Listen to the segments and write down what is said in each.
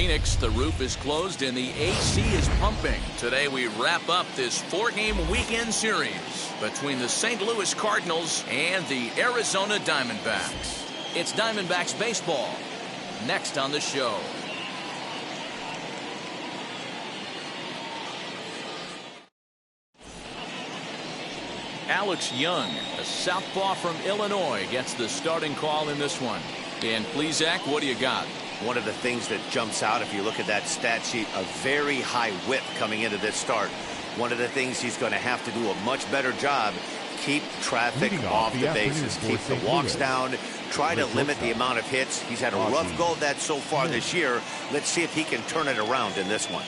Phoenix, the roof is closed and the AC is pumping. Today we wrap up this 4-game weekend series between the St. Louis Cardinals and the Arizona Diamondbacks. It's Diamondbacks baseball next on the show. Alex Young, a southpaw from Illinois, gets the starting call in this one. And please, Zach, what do you got? One of the things that jumps out if you look at that stat sheet, a very high whip coming into this start. One of the things he's going to have to do a much better job, keep traffic off the bases, keep the walks down, try to limit the amount of hits. He's had a rough go of that so far this year. Let's see if he can turn it around in this one.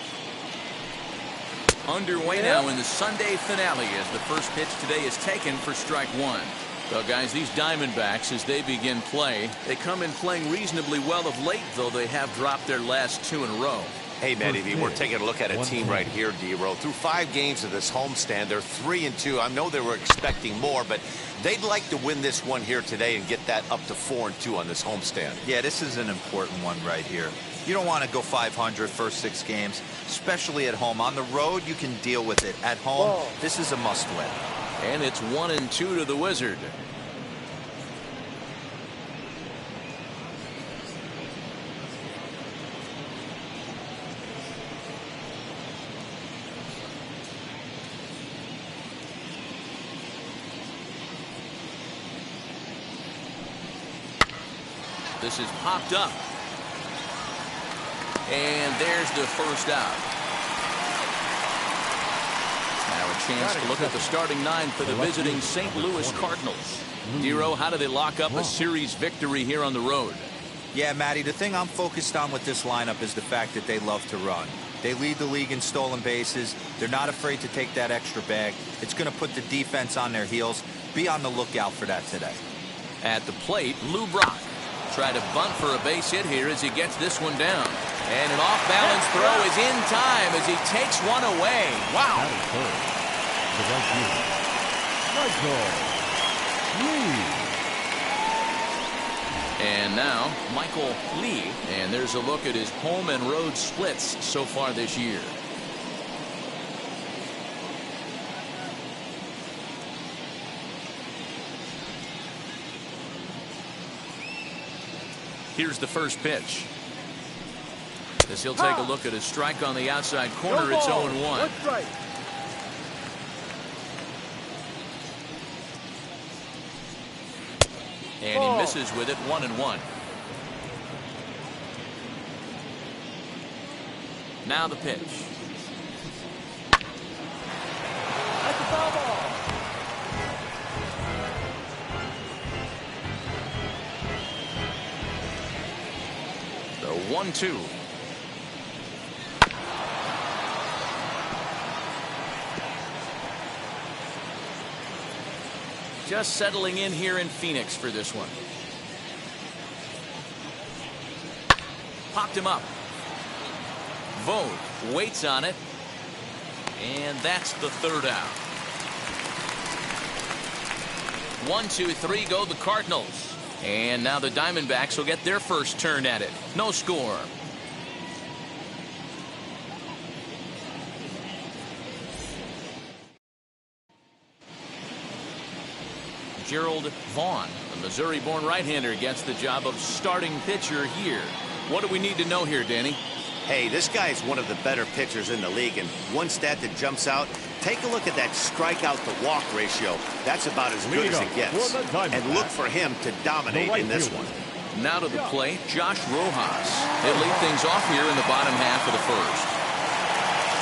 Underway now in the Sunday finale as the first pitch today is taken for strike one. So guys, these Diamondbacks, as they begin play, they come in playing reasonably well of late, though they have dropped their last 2 in a row. Hey, Manny, we're taking a look at a team right here, D-Row. Through 5 games of this homestand, they're 3-2. I know they were expecting more, but they'd like to win this one here today and get that up to 4-2 on this homestand. Yeah, this is an important one right here. You don't want to go 500 first 6 games, especially at home. On the road, you can deal with it. At home, this is a must-win. And it's 1-2 to the Wizard. This is popped up. And there's the first out. Now a chance to look at the starting 9 for the visiting St. Louis Cardinals. Dero, how do they lock up a series victory here on the road? Yeah, Matty, the thing I'm focused on with this lineup is the fact that they love to run. They lead the league in stolen bases. They're not afraid to take that extra bag. It's going to put the defense on their heels. Be on the lookout for that today. At the plate, Lou Brock. Try to bunt for a base hit here as he gets this one down. And an off-balance throw is in time as he takes one away. Wow. And now Michael Lee. And there's a look at his home and road splits so far this year. Here's the first pitch. As he'll take a look at his strike on the outside corner, it's 0-1. And he misses with it, 1-1. Now the pitch. That's a foul ball. The 1-2. Just settling in here in Phoenix for this one. Popped him up. Vogt waits on it. And that's the third out. 1, 2, 3 go the Cardinals. And now the Diamondbacks will get their first turn at it. No score. Gerald Vaughn, the Missouri-born right-hander, gets the job of starting pitcher here. What do we need to know here, Danny? Hey, this guy is one of the better pitchers in the league, and one stat that jumps out, take a look at that strikeout to walk ratio. That's about as good as it gets. And look for him to dominate in this one. Now to the plate, Josh Rojas. He'll lead things off here in the bottom half of the first.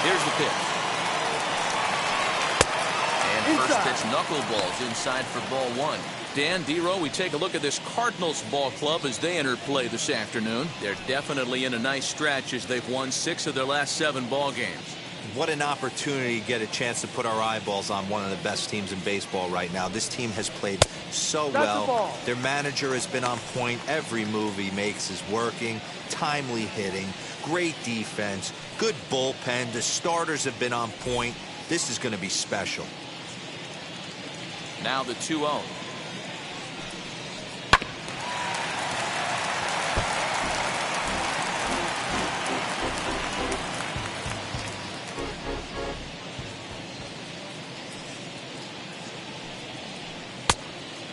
Here's the pitch. And first pitch knuckleballs inside for ball 1. Dan, D-Row, we take a look at this Cardinals ball club as they enter play this afternoon. They're definitely in a nice stretch as they've won 6 of their last 7 ball games. What an opportunity to get a chance to put our eyeballs on one of the best teams in baseball right now. This team has played so well. Their manager has been on point. Every move he makes is working. Timely hitting. Great defense. Good bullpen. The starters have been on point. This is going to be special. Now the 2-0.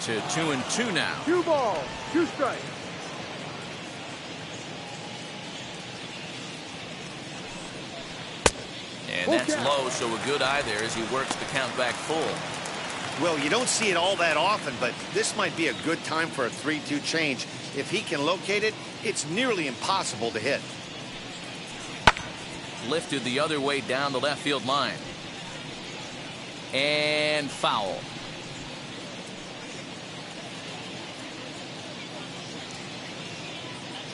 to 2-2 now. 2 balls, 2 strikes. And that's low, so a good eye there as he works the count back full. Well, you don't see it all that often, but this might be a good time for a 3-2 change. If he can locate it, it's nearly impossible to hit. Lifted the other way down the left field line. And foul.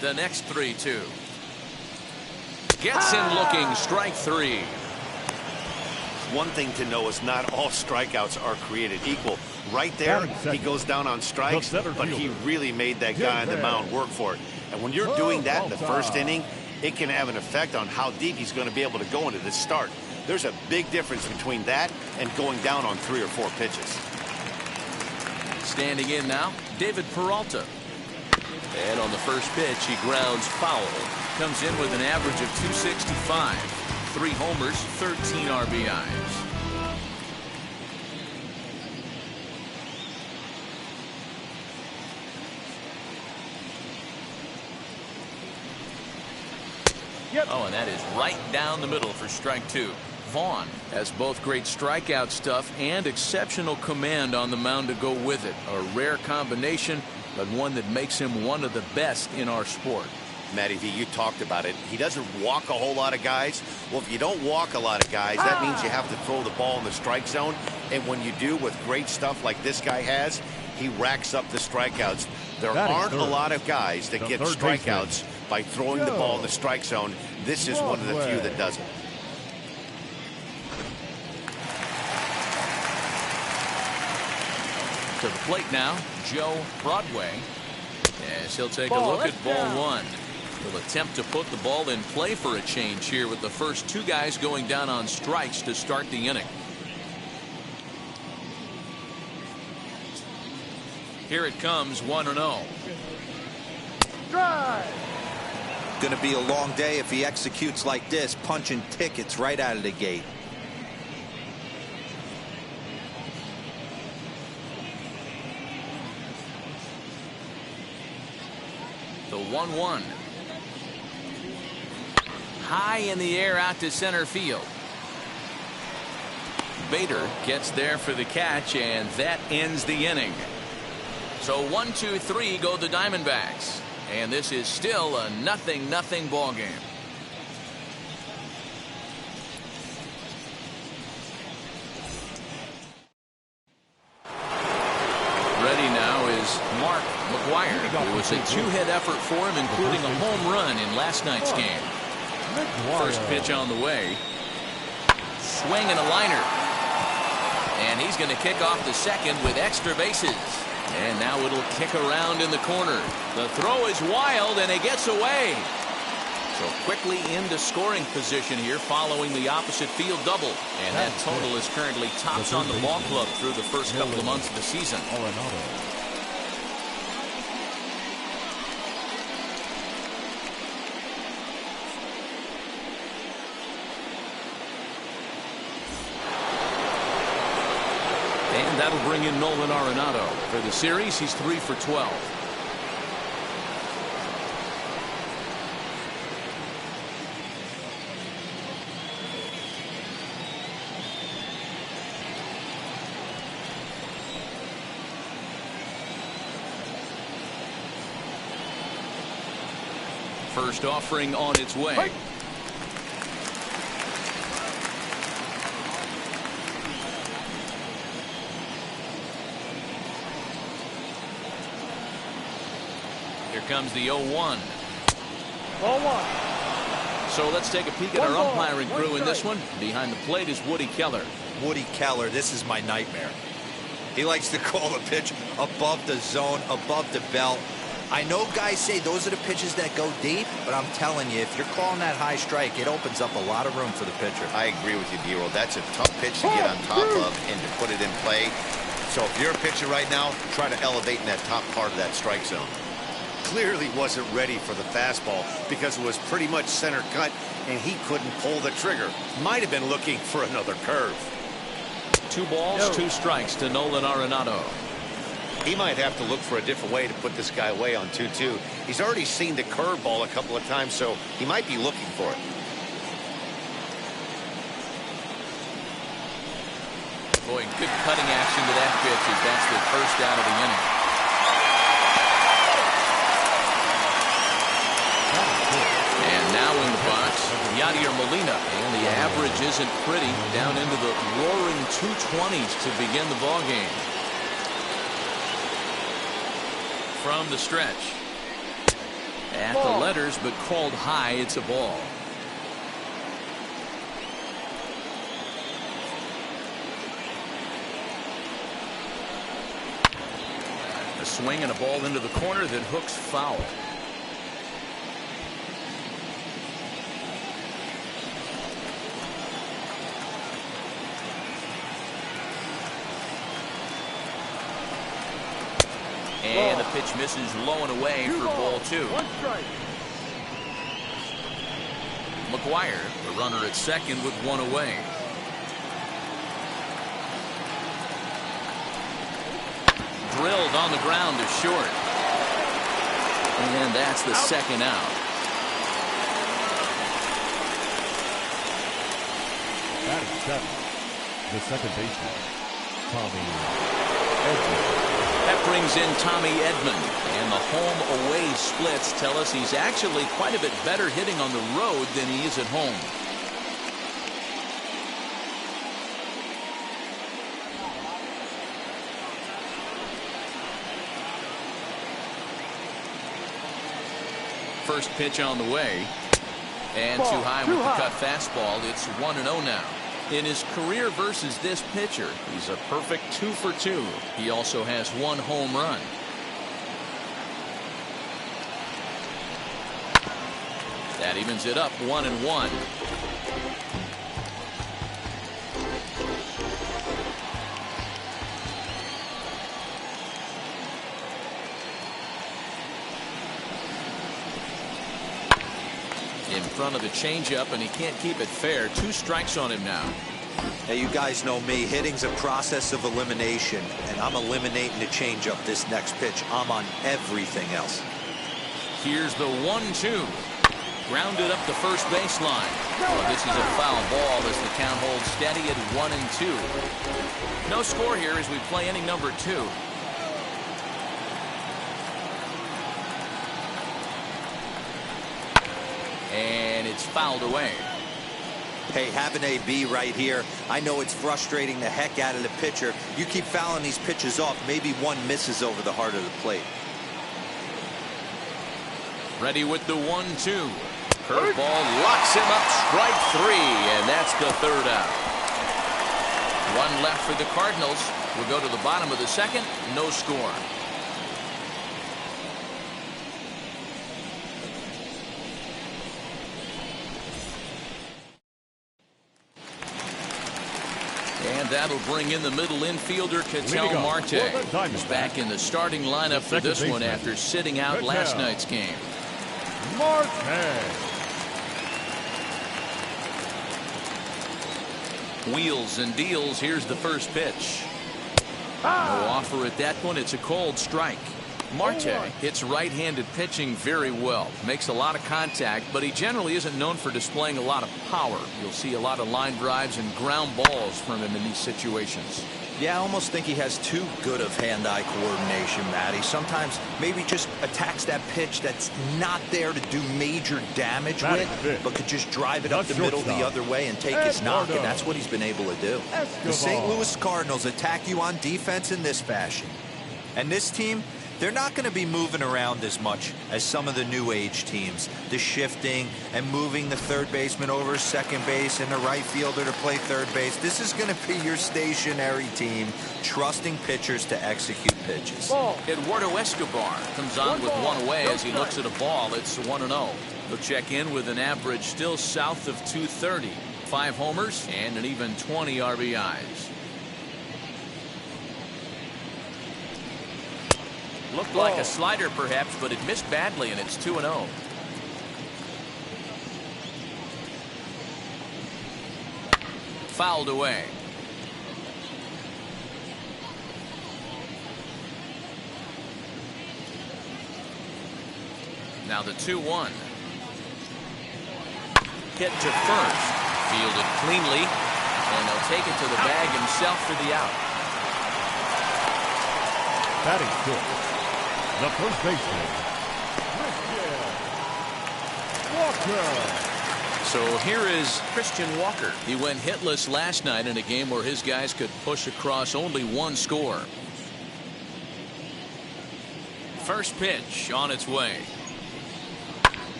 The next 3-2. Gets in looking, strike 3. One thing to know is not all strikeouts are created equal. Right there, he goes down on strikes, but he really made that guy on the mound work for it. And when you're doing that in the first inning, it can have an effect on how deep he's going to be able to go into this start. There's a big difference between that and going down on 3 or 4 pitches. Standing in now, David Peralta. And on the first pitch, he grounds foul. Comes in with an average of 265. 3 homers, 13 RBIs. Oh, and that is right down the middle for strike 2. Vaughn has both great strikeout stuff and exceptional command on the mound to go with it. A rare combination, but one that makes him one of the best in our sport. Matty V, you talked about it. He doesn't walk a whole lot of guys. Well, if you don't walk a lot of guys, that means you have to throw the ball in the strike zone. And when you do with great stuff like this guy has, he racks up the strikeouts. There aren't a lot of guys that get strikeouts by throwing the ball in the strike zone. This is one of the few that does it. To the plate now, Joe Broadway. As he'll take a look at ball 1. He'll attempt to put the ball in play for a change here with the first 2 guys going down on strikes to start the inning. Here it comes, 1-0. Drive. Going to be a long day if he executes like this, punching tickets right out of the gate. The 1-1. High in the air out to center field. Vader gets there for the catch, and that ends the inning. So 1-2-3 go the Diamondbacks. And this is still a 0-0 ball game. Ready now is Mark Mcguire. It was a 2-hit effort for him, including a home run in last night's game. First pitch on the way. Swing and a liner. And he's going to kick off the second with extra bases. And now it'll kick around in the corner. The throw is wild, and it gets away. So quickly into scoring position here following the opposite field double. And that total is currently tops on the ball club through the first couple of months of the season. And that'll bring in Nolan Arenado. For the series, he's 3 for 12. First offering on its way. Here comes the 0-1. Ball 1. So let's take a peek at our umpiring crew in this one. Behind the plate is Woody Keller. Woody Keller, this is my nightmare. He likes to call the pitch above the zone, above the belt. I know guys say those are the pitches that go deep, but I'm telling you, if you're calling that high strike, it opens up a lot of room for the pitcher. I agree with you, D-Roll. That's a tough pitch to get on top of and to put it in play. So if you're a pitcher right now, try to elevate in that top part of that strike zone. Clearly wasn't ready for the fastball because it was pretty much center cut and he couldn't pull the trigger. Might have been looking for another curve. 2 balls, 2 strikes to Nolan Arenado. He might have to look for a different way to put this guy away on 2-2. He's already seen the curveball a couple of times, so he might be looking for it. Boy, good cutting action to that pitch as that's the first out of the inning. And now in the box, Yadier Molina. And the average isn't pretty, down into the roaring 220s to begin the ball game. From the stretch. At the letters, but called high. It's a ball. A swing and a ball into the corner that hooks foul. And the pitch misses low and away for ball 2. 1 strike. Mcguire, the runner at second with 1 away. Drilled on the ground to short. And that's the second out. Batting 7, the second baseman, Tommy Edmond. That brings in Tommy Edmond, and the home-away splits tell us he's actually quite a bit better hitting on the road than he is at home. First pitch on the way, and too high with the cut fastball. It's 1-0 now. In his career versus this pitcher, he's a perfect 2 for 2. He also has 1 home run. That evens it up 1-1. In front of the changeup, and he can't keep it fair. 2 strikes on him now. Hey, you guys know me. Hitting's a process of elimination, and I'm eliminating the changeup this next pitch. I'm on everything else. Here's the 1-2. Grounded up the first baseline. Well, this is a foul ball as the count holds steady at 1-2. No score here as we play inning number 2. And it's fouled away. Hey, have an AB right here. I know it's frustrating the heck out of the pitcher. You keep fouling these pitches off, maybe one misses over the heart of the plate. Ready with the 1-2. Curveball locks him up, strike 3, and that's the third out. 1 left for the Cardinals. We'll go to the bottom of the second. No score. And that'll bring in the middle infielder, Ketel Marte. He's back in the starting lineup for this one after sitting out last night's game. Marte. Wheels and deals. Here's the first pitch. No offer at that one. It's a cold strike. Marte hits right-handed pitching very well. Makes a lot of contact, but he generally isn't known for displaying a lot of power. You'll see a lot of line drives and ground balls from him in these situations. Yeah, I almost think he has too good of hand-eye coordination, Matty. Sometimes maybe just attacks that pitch that's not there to do major damage with, but could just drive it up the middle the other way and take his knock, and that's what he's been able to do. The St. Louis Cardinals attack you on defense in this fashion. And this team, they're not going to be moving around as much as some of the new age teams. The shifting and moving the third baseman over second base and the right fielder to play third base. This is going to be your stationary team, trusting pitchers to execute pitches. Eduardo Escobar comes on with 1 away as he looks at a ball. It's 1-0. He'll check in with an average still south of 230. 5 homers and an even 20 RBIs. Looked like a slider perhaps, but it missed badly, and it's 2-0. Fouled away. Now the 2-1. Hit to first. Fielded cleanly. And he'll take it to the bag himself for the out. Batting fifth, the first baseman, Walker. So here is Christian Walker. He went hitless last night in a game where his guys could push across only one score. First pitch on its way.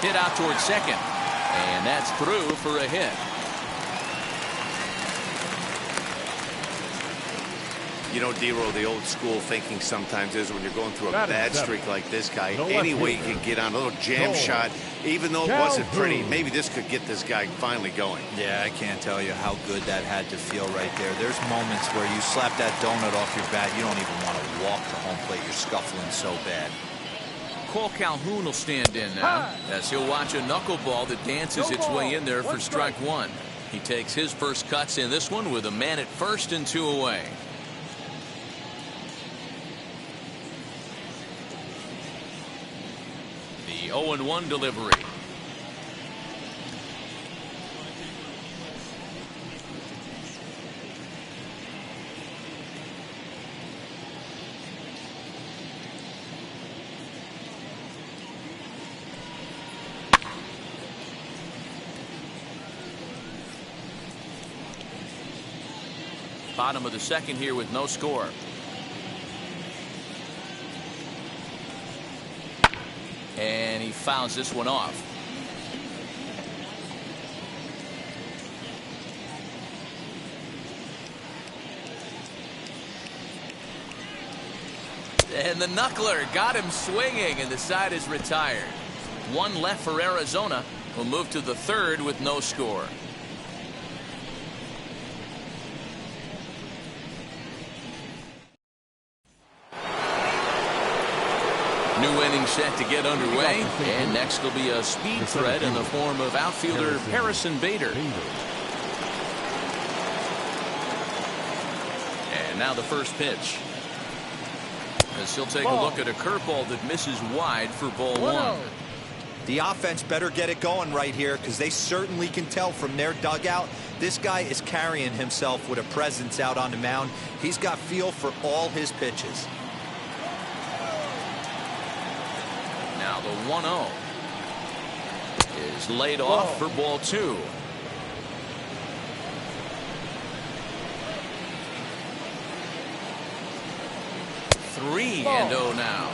Hit out towards second. And that's through for a hit. You know, D-Row, the old school thinking sometimes is when you're going through a bad streak like this guy, any way you can get on a little jam shot, even though it wasn't pretty, maybe this could get this guy finally going. Yeah, I can't tell you how good that had to feel right there. There's moments where you slap that donut off your bat, you don't even want to walk to home plate. You're scuffling so bad. Cole Calhoun will stand in now as he'll watch a knuckleball that dances its way in there for strike one. He takes his first cuts in this one with a man at first and 2 away. The 0-1 delivery. Bottom of the second here with no score. And he fouls this one off. And the knuckler got him swinging, and the side is retired. One left for Arizona. Will move to the third with no score. New inning set to get underway, and next will be a speed threat in the form of outfielder Harrison Vader. And now the first pitch. As he'll take a look at a curveball that misses wide for ball one. The offense better get it going right here, because they certainly can tell from their dugout this guy is carrying himself with a presence out on the mound. He's got feel for all his pitches. Now the 1-0 is laid off for ball two. Three and 0 now.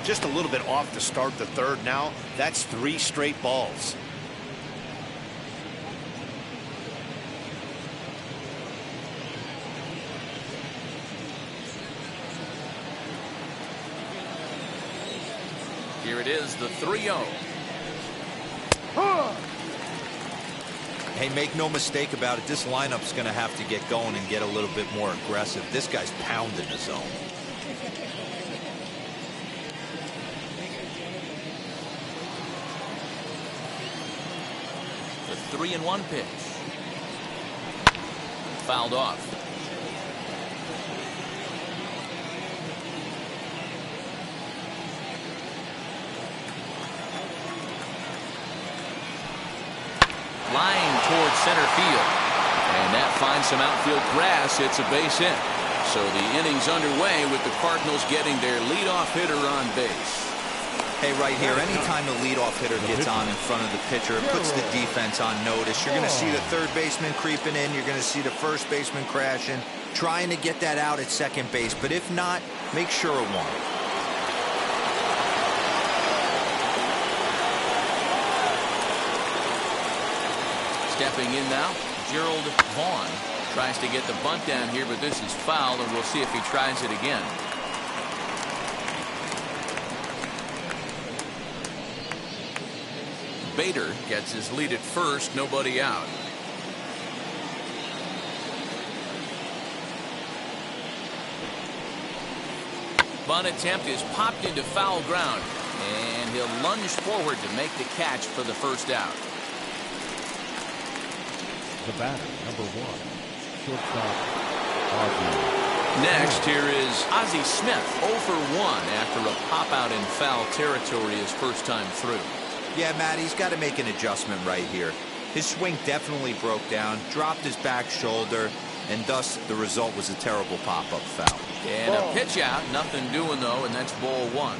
Just a little bit off to start the third now. That's 3 straight balls. Here it is, the 3-0. Hey, make no mistake about it. This lineup's going to have to get going and get a little bit more aggressive. This guy's pounding the zone. The 3-1 pitch. Fouled off. Line towards center field, and that finds some outfield grass. It's a base hit. So the inning's underway with the Cardinals getting their leadoff hitter on base. Hey, right here, anytime the leadoff hitter gets on in front of the pitcher, it puts the defense on notice. You're going to see the third baseman creeping in. You're going to see the first baseman crashing, trying to get that out at second base. But if not, make sure it won't. Stepping in now, Gerald Vaughn tries to get the bunt down here, but this is foul, and we'll see if he tries it again. Vader gets his lead at first, nobody out. Bunt attempt is popped into foul ground, and he'll lunge forward to make the catch for the first out. The batter, number 1, shortstop, Edmond. Next, here is Ozzie Smith, 0 for 1 after a pop-out in foul territory his first time through. Yeah, Matt, he's got to make an adjustment right here. His swing definitely broke down, dropped his back shoulder, and thus the result was a terrible pop-up foul. And a pitch out, nothing doing though, and that's ball 1.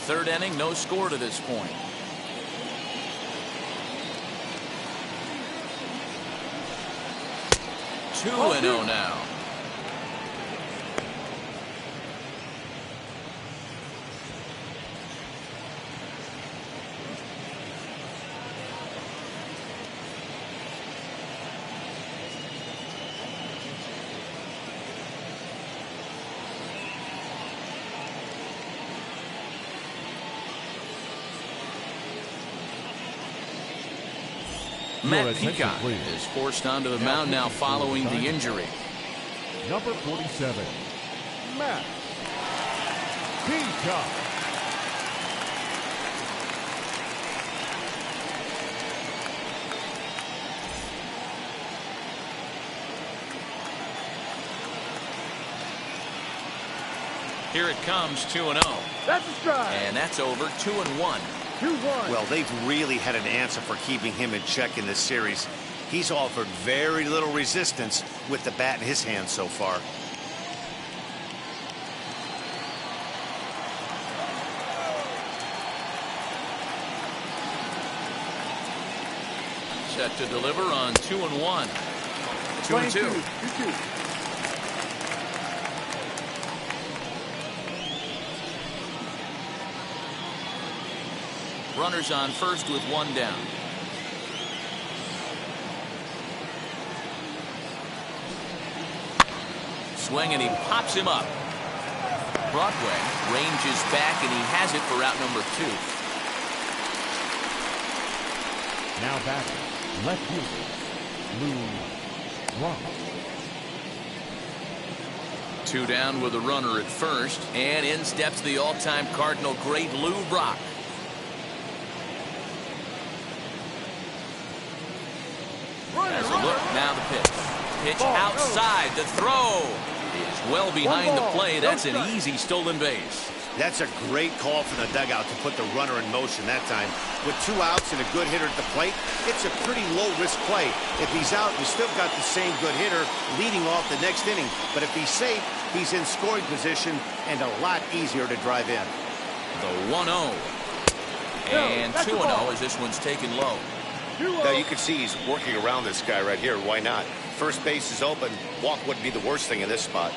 Third inning, no score to this point. 2-0 now. Matt Peacock is forced onto the mound now following the injury. Number 47, Matt Peacock. Here it comes, 2-0. That's a strike. And that's over, 2-1. 2-1. Well, they've really had an answer for keeping him in check in this series. He's offered very little resistance with the bat in his hand so far. Set to deliver on 2-1. 2-2. 2-2. Runners on first with one down. Swing and he pops him up. Broadway ranges back and he has it for out number 2. Now back, left fielder, Lou Brock. 2 down with a runner at first, and in steps the all-time Cardinal great Lou Brock. As a look, now the pitch. Pitch outside. The throw is well behind the play. That's an easy stolen base. That's a great call from the dugout to put the runner in motion that time. With 2 outs and a good hitter at the plate, it's a pretty low-risk play. If he's out, you still got the same good hitter leading off the next inning. But if he's safe, he's in scoring position and a lot easier to drive in. The 1-0. And 2-0 as this one's taken low. Now you can see he's working around this guy right here. Why not? First base is open. Walk wouldn't be the worst thing in this spot.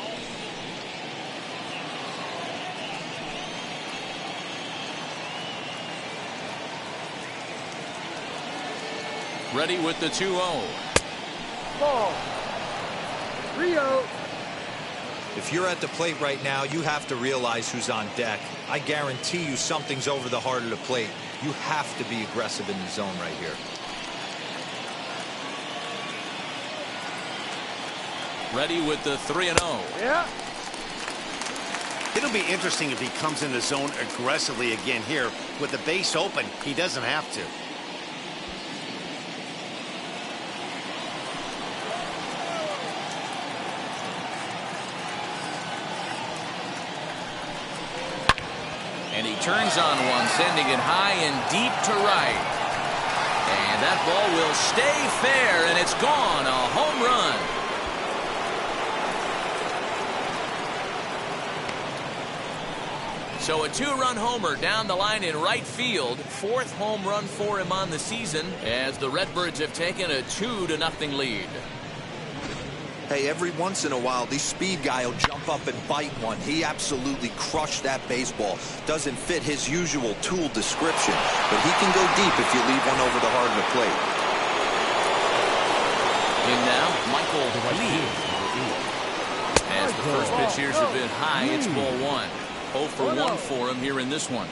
Ready with the 2-0. Ball. 3-0. If you're at the plate right now, you have to realize who's on deck. I guarantee you something's over the heart of the plate. You have to be aggressive in the zone right here. Ready with the 3-0. Yeah. It'll be interesting if he comes in the zone aggressively again here. With the base open, he doesn't have to. And he turns on one, sending it high and deep to right. And that ball will stay fair, and it's gone. A home run. So a 2-run homer down the line in right field. 4th home run for him on the season as the Redbirds have taken a 2-0 lead. Hey, every once in a while, the speed guy will jump up and bite one. He absolutely crushed that baseball. Doesn't fit his usual tool description, but he can go deep if you leave one over the heart of the plate. In now, Michael Lee. As the first pitch here's a bit high, it's ball 1. 0 for 1 for him here in this one.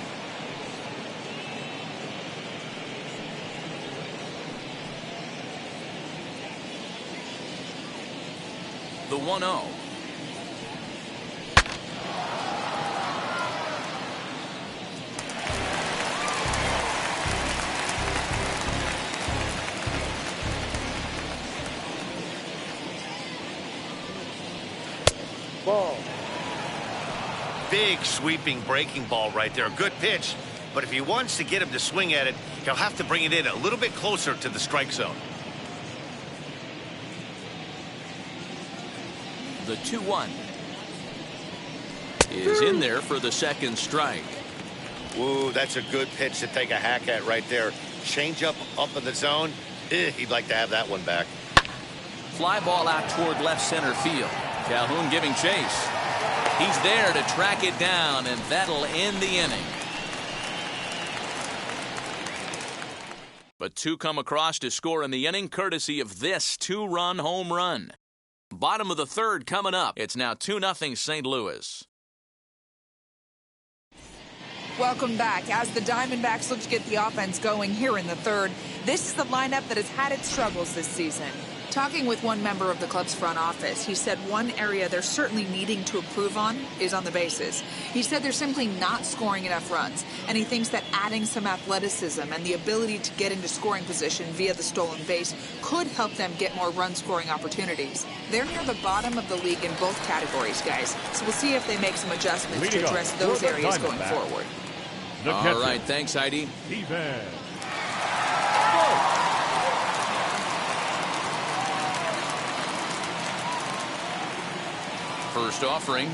The 1-0. Big sweeping breaking ball right there. Good pitch. But if he wants to get him to swing at it, he'll have to bring it in a little bit closer to the strike zone. The 2-1 is in there for the second strike. Ooh, that's a good pitch to take a hack at right there. Change up in the zone. He'd like to have that one back. Fly ball out toward left center field. Calhoun giving chase. He's there to track it down, and that'll end the inning. But two come across to score in the inning, courtesy of this two-run home run. Bottom of the third coming up. It's now 2-0 St. Louis. Welcome back. As the Diamondbacks look to get the offense going here in the third, this is the lineup that has had its struggles this season. Talking with one member of the club's front office, he said one area they're certainly needing to improve on is on the bases. He said they're simply not scoring enough runs, and he thinks that adding some athleticism and the ability to get into scoring position via the stolen base could help them get more run-scoring opportunities. They're near the bottom of the league in both categories, guys, so we'll see if they make some adjustments to address those areas going forward. All right, thanks, Heidi. First offering.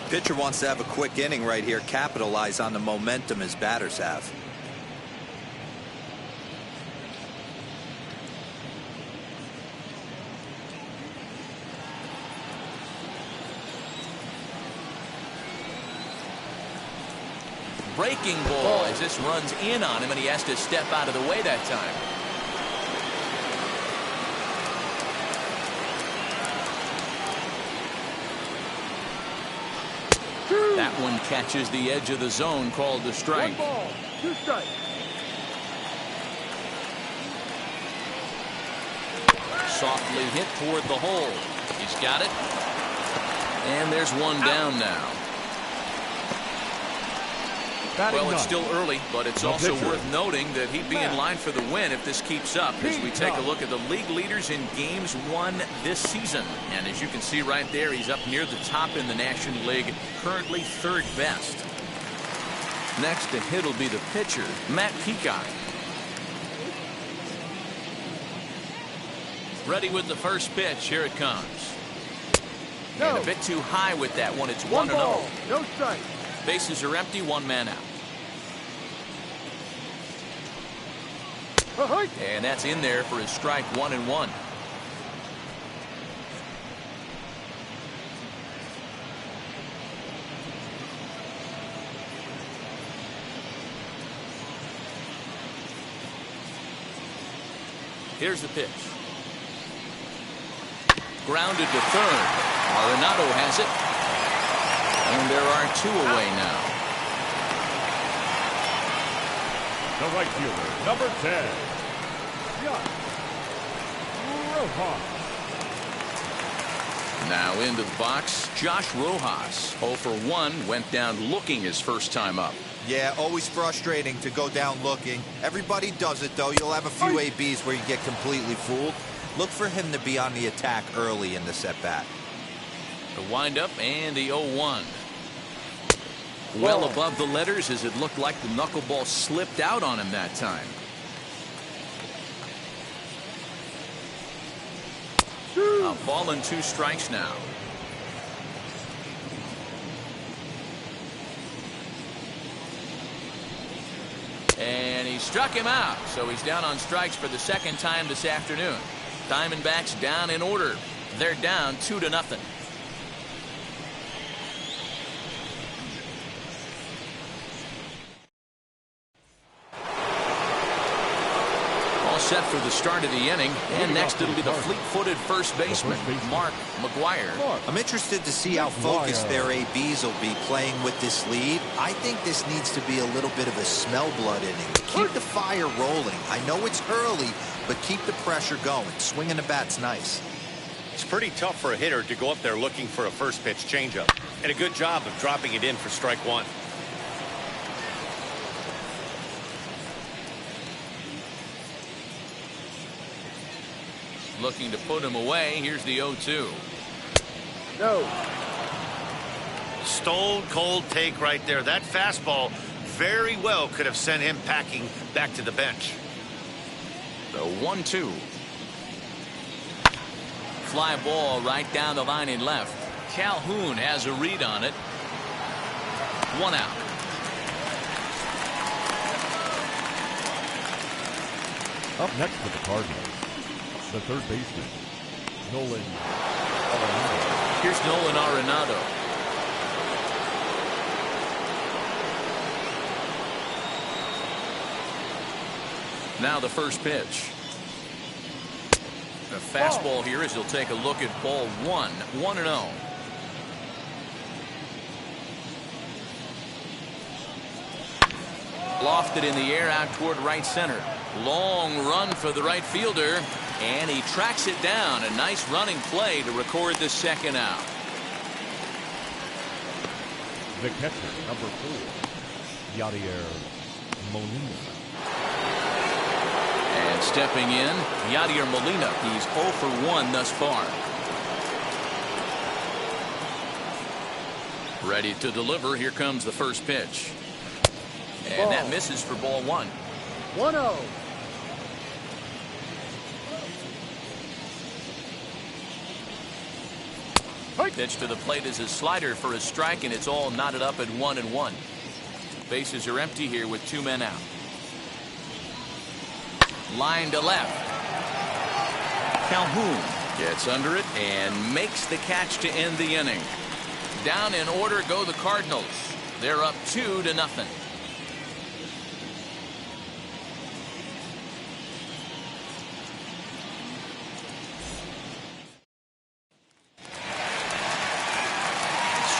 Pitcher wants to have a quick inning right here, capitalize on the momentum his batters have. Breaking ball as this runs in on him, and he has to step out of the way that time. That one catches the edge of the zone, called the strike. 1 ball, 2 strikes. Softly hit toward the hole. He's got it. And there's one down now. Well, it's still early, but it's also worth noting that he'd be in line for the win if this keeps up as we take a look at the league leaders in games won this season. And as you can see right there, he's up near the top in the National League, currently third best. Next to hit will be the pitcher, Matt Peacock. Ready with the first pitch. Here it comes. And a bit too high with that one. It's 1-0. No strike. Bases are empty, one man out. And that's in there for his strike, 1-1. Here's the pitch. Grounded to third. Arenado has it. And there are two away now. The right fielder, number 10. Now into the box, Josh Rojas. 0 for 1, went down looking his first time up. Yeah, always frustrating to go down looking. Everybody does it, though. You'll have a few ABs where you get completely fooled. Look for him to be on the attack early in this at-bat. The windup and the 0-1. Well above the letters as it looked like the knuckleball slipped out on him that time. A ball and 2 strikes now. And he struck him out, so he's down on strikes for the second time this afternoon. Diamondbacks down in order. They're down 2-0. Set for the start of the inning, and next it'll be the fleet-footed first baseman, Mcguire. I'm interested to see how focused their ABs will be playing with this lead. I think this needs to be a little bit of a smell blood inning. Keep the fire rolling. I know it's early, but keep the pressure going. Swinging the bat's nice. It's pretty tough for a hitter to go up there looking for a first pitch changeup, and a good job of dropping it in for strike 1. Looking to put him away. Here's the 0-2. No. Stone cold take right there. That fastball very well could have sent him packing back to the bench. The 1-2. Fly ball right down the line in left. Calhoun has a read on it. 1 out. Up next for the Cardinals, the third baseman, Nolan Arenado. Here's Nolan Arenado. Now the first pitch. The fastball here as he'll take a look at ball 1. 1-0. Lofted in the air out toward right center. Long run for the right fielder, and he tracks it down. A nice running play to record the second out. The catcher, number 4, Yadier Molina. And stepping in, Yadier Molina. He's 0 for 1 thus far. Ready to deliver. Here comes the first pitch. And that misses for ball 1. 1-0. Pitch to the plate is a slider for a strike, and it's all knotted up at 1-1. Bases are empty here with 2 men out. Line to left. Calhoun gets under it and makes the catch to end the inning. Down in order go the Cardinals. They're up 2-0.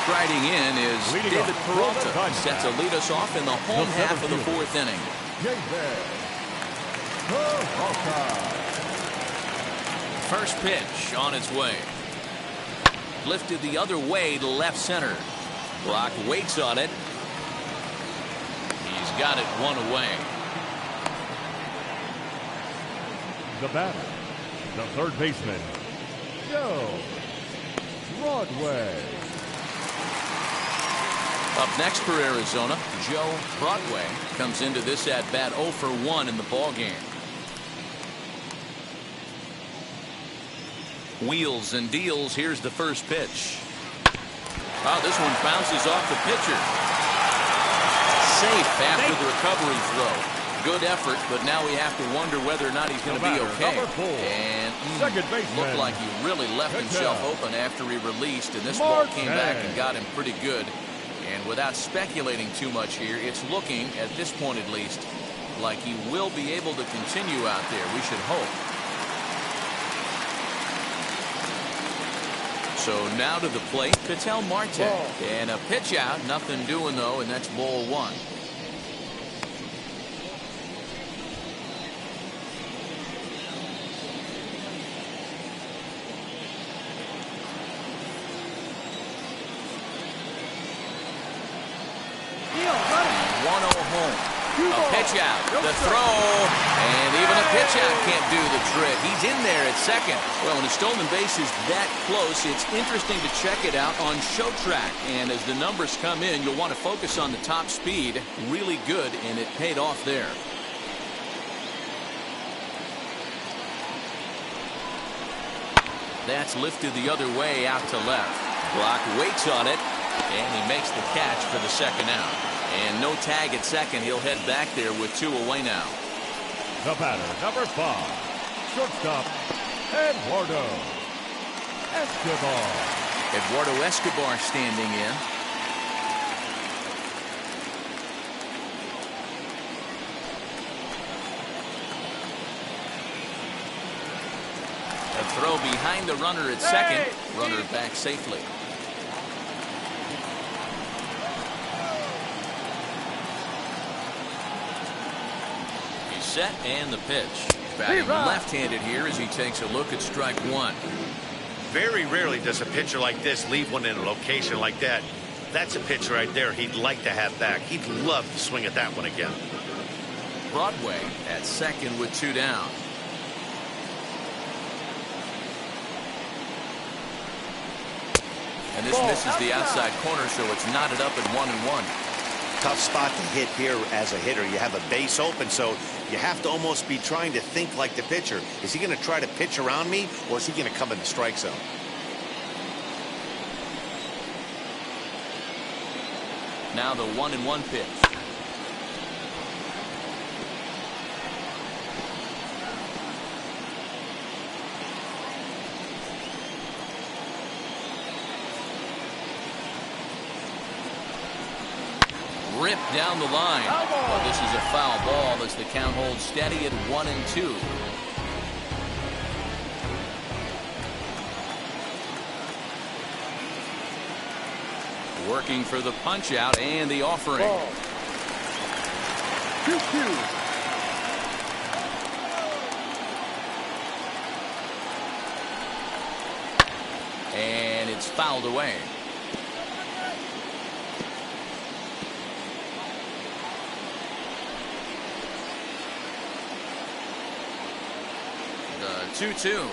Striding in is David Peralta. Set to lead us off in the home half of the 4th inning. First pitch on its way. Lifted the other way to left center. Brock waits on it. He's got it 1 away. The batter, the third baseman, Joe Broadway. Up next for Arizona, Joe Broadway comes into this at bat 0 for 1 in the ball game. Wheels and deals. Here's the first pitch. Oh, this one bounces off the pitcher. Safe after the recovery throw. Good effort, but now we have to wonder whether or not he's going to be okay. And looked like he really left himself open after he released, and this ball came back and got him pretty good. And without speculating too much here, it's looking, at this point at least, like he will be able to continue out there. We should hope. So now to the plate, Ketel Marte. And a pitch out, nothing doing though, and that's ball 1. A pitch out, the throw, and even a pitch out can't do the trick. He's in there at second. Well, when a stolen base is that close, it's interesting to check it out on show track. And as the numbers come in, you'll want to focus on the top speed. Really good, and it paid off there. That's lifted the other way out to left. Brock waits on it, and he makes the catch for the second out. And no tag at second. He'll head back there with 2 away now. The batter, number 5, shortstop, Eduardo Escobar. Eduardo Escobar standing in. A throw behind the runner at second. Runner back safely. Set and the pitch. Batting left-handed here as he takes a look at strike 1. Very rarely does a pitcher like this leave one in a location like that. That's a pitch right there he'd like to have back. He'd love to swing at that one again. Broadway at second with 2 down. And this misses the outside corner, so it's knotted up at 1-1. Tough spot to hit here as a hitter. You have a base open, so you have to almost be trying to think like the pitcher. Is he going to try to pitch around me, or is he going to come in the strike zone? Now the 1-1 pitch. Ripped down the line. Well, this is a foul ball as the count holds steady at 1-2. Working for the punch out and the offering. 2-2. And it's fouled away. The 2-2.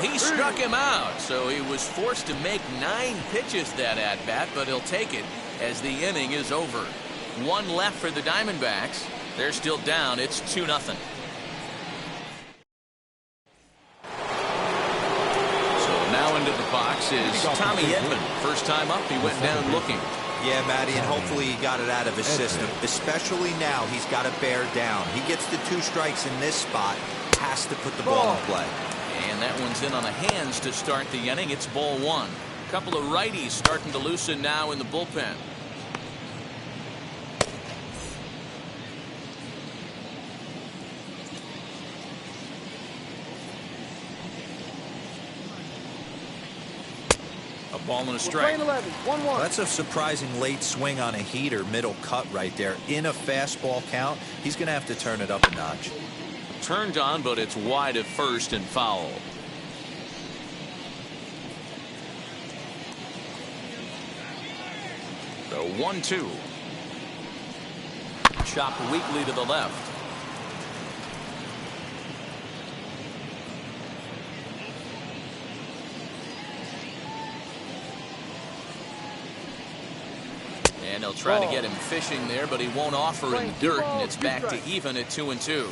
He struck him out, so he was forced to make 9 pitches that at-bat, but he'll take it as the inning is over. 1 left for the Diamondbacks. They're still down. It's 2-0. So now into the box is Tommy Edmond. First time up, he went down looking. Yeah, Matty, and hopefully he got it out of his system, especially now he's got to bear down. He gets the 2 strikes in this spot, has to put the ball in play. And that one's in on the hands to start the inning. It's ball 1. A couple of righties starting to loosen now in the bullpen. A ball and a strike. 1-1. That's a surprising late swing on a heater, middle cut right there. In a fastball count, he's going to have to turn it up a notch. Turned on, but it's wide of first and foul. The 1-2. Chopped weakly to the left. And they'll try to get him fishing there, but he won't offer in the dirt, and it's back to even at 2-2.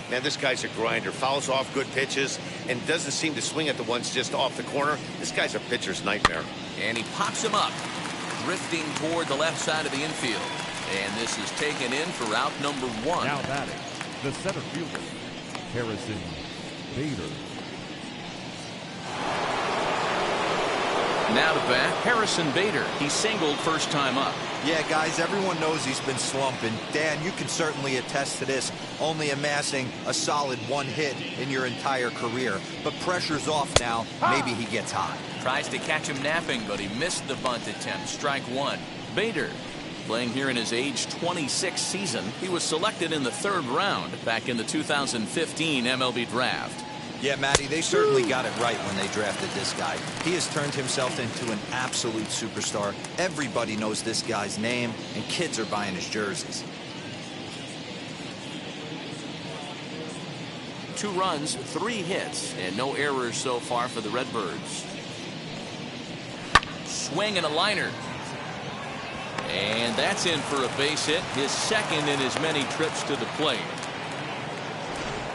Man, this guy's a grinder. Fouls off good pitches and doesn't seem to swing at the ones just off the corner. This guy's a pitcher's nightmare. And he pops him up, drifting toward the left side of the infield. And this is taken in for out number 1. Now batting, the center fielder, Harrison Vader. Now to bat, Harrison Vader. He singled first time up. Yeah, guys, everyone knows he's been slumping. Dan, you can certainly attest to this, only amassing a solid 1 hit in your entire career. But pressure's off now. Maybe he gets hot. Tries to catch him napping, but he missed the bunt attempt. Strike 1. Vader, playing here in his age 26 season. He was selected in the 3rd round back in the 2015 MLB draft. Yeah, Matty, they certainly got it right when they drafted this guy. He has turned himself into an absolute superstar. Everybody knows this guy's name, and kids are buying his jerseys. 2 runs, 3 hits, and no errors so far for the Redbirds. Swing and a liner. And that's in for a base hit, his 2nd in as many trips to the plate.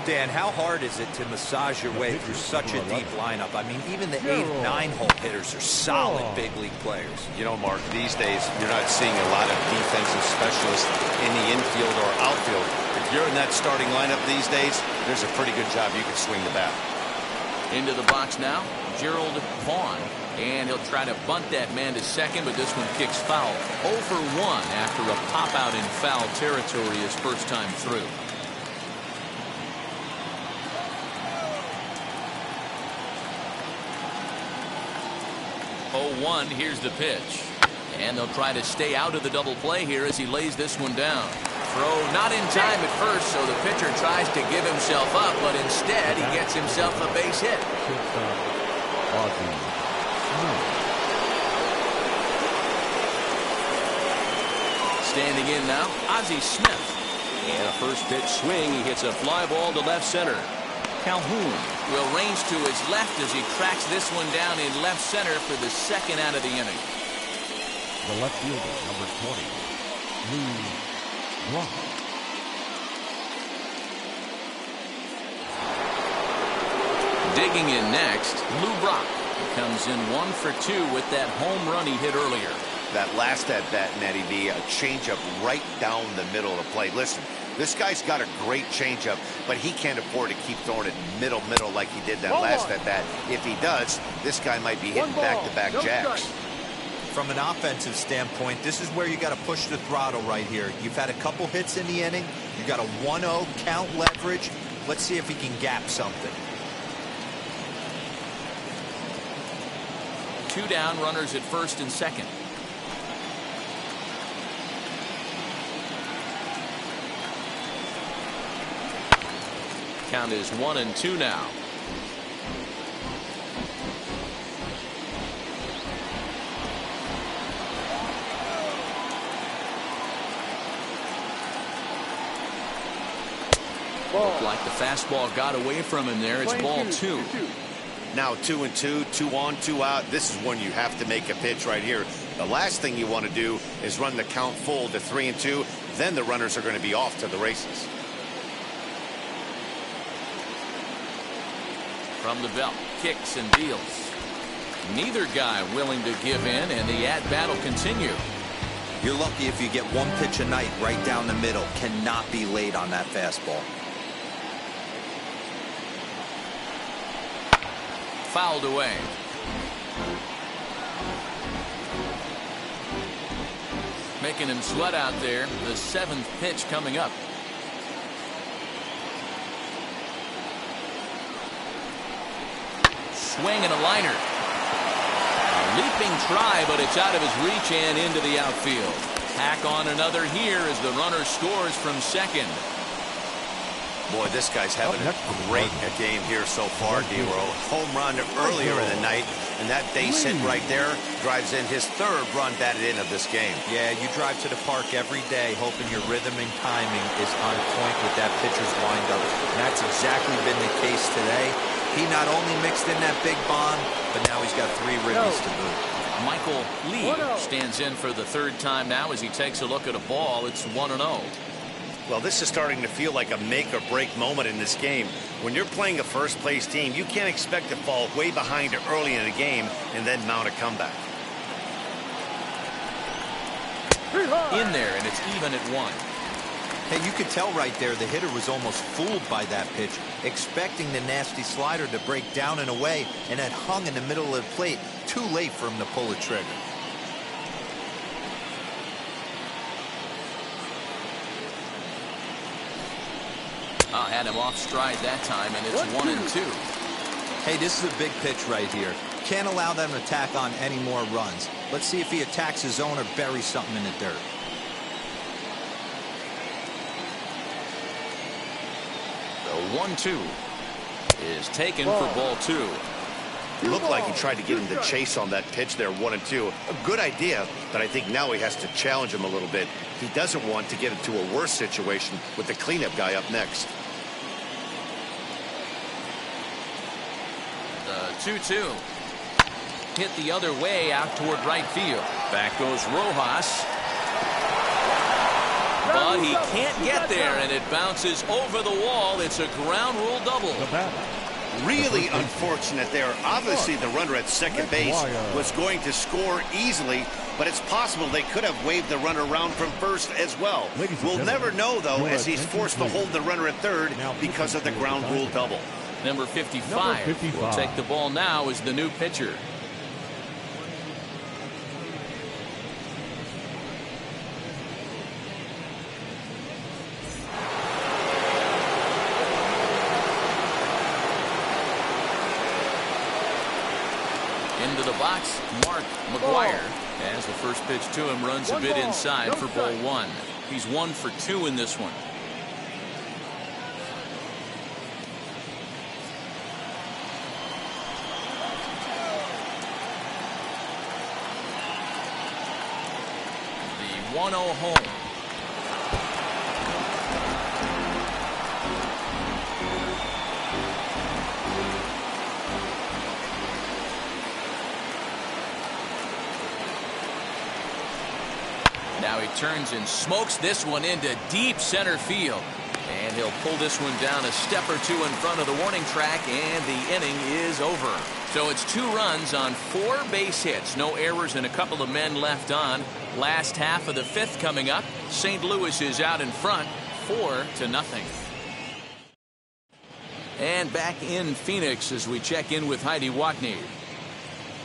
Dan, how hard is it to massage your way through such a deep lineup? I mean, even the 8 and 9 hole hitters are solid big league players. You know, Mark, these days you're not seeing a lot of defensive specialists in the infield or outfield. If you're in that starting lineup these days, there's a pretty good job you can swing the bat. Into the box now, Gerald Vaughn. And he'll try to bunt that man to second, but this one kicks foul. 0 for 1 after a pop out in foul territory his first time through. 0-1, here's the pitch. And they'll try to stay out of the double play here as he lays this one down. Throw not in time at first, so the pitcher tries to give himself up, but instead he gets himself a base hit. Standing in now, Ozzie Smith. And a first pitch swing. He hits a fly ball to left center. Calhoun will range to his left as he tracks this one down in left center for the second out of the inning. The left fielder, number 20, Brock. Digging in next, Lou Brock. He comes in 1 for 2 with that home run he hit earlier. That last at bat, Matty V, a changeup right down the middle of the plate. Listen, this guy's got a great changeup, but he can't afford to keep throwing it middle like he did that last at bat. If he does, this guy might be hitting back-to-back jacks. From an offensive standpoint, this is where you got to push the throttle right here. You've had a couple hits in the inning. You got a 1-0 count leverage. Let's see if he can gap something. 2 down, runners at first and second. Count is 1-2 now. Looked like the fastball got away from him there. It's ball 2. Now 2-2, 2 on, 2 out. This is when you have to make a pitch right here. The last thing you want to do is run the count full to 3-2. Then the runners are going to be off to the races. From the belt, kicks and deals. Neither guy willing to give in, and the at-bat will continue. You're lucky if you get one pitch a night right down the middle. Cannot be late on that fastball. Fouled away. Making him sweat out there. The 7th pitch coming up. Swing and a liner. A leaping try, but it's out of his reach and into the outfield. Hack on another here as the runner scores from second. Boy, this guy's having a great game here so far, D-Row. Home run earlier in the night, and that base hit right there drives in his 3rd run batted in of this game. Yeah, you drive to the park every day hoping your rhythm and timing is on point with that pitcher's windup. And that's exactly been the case today. He not only mixed in that big bomb, but now he's got 3 ribbies to boot. Michael Lee stands in for the 3rd time now as he takes a look at a ball. It's 1-0. Well, this is starting to feel like a make-or-break moment in this game. When you're playing a first-place team, you can't expect to fall way behind early in the game and then mount a comeback. In there, and it's even at 1. Hey, you could tell right there the hitter was almost fooled by that pitch, expecting the nasty slider to break down and away, and had hung in the middle of the plate. Too late for him to pull the trigger. Had him off stride that time, and it's 1-2. Hey, this is a big pitch right here. Can't allow them to tack on any more runs. Let's see if he attacks his own or buries something in the dirt. The 1-2 is taken for ball 2. It looked like he tried to get him to chase on that pitch there, 1-2. A good idea, but I think now he has to challenge him a little bit. He doesn't want to get into a worse situation with the cleanup guy up next. The 2-2 hit the other way out toward right field. Back goes Rojas. But he can't get there, and it bounces over the wall. It's a ground rule double. Really unfortunate there. Obviously, the runner at second base was going to score easily, but it's possible they could have waved the runner around from first as well. We'll never know, though, as he's forced to hold the runner at third because of the ground rule double. Number 55 will take the ball now as the new pitcher. Into the box, Mark Mcguire. As the first pitch to him runs a bit inside for ball one. He's 1 for 2 in this one. The 1-0 home. Now he turns and smokes this one into deep center field. And he'll pull this one down a step or 2 in front of the warning track, and the inning is over. So it's 2 runs on 4 base hits. No errors and a couple of men left on. Last half of the 5th coming up. St. Louis is out in front, 4-0. And back in Phoenix as we check in with Heidi Watney.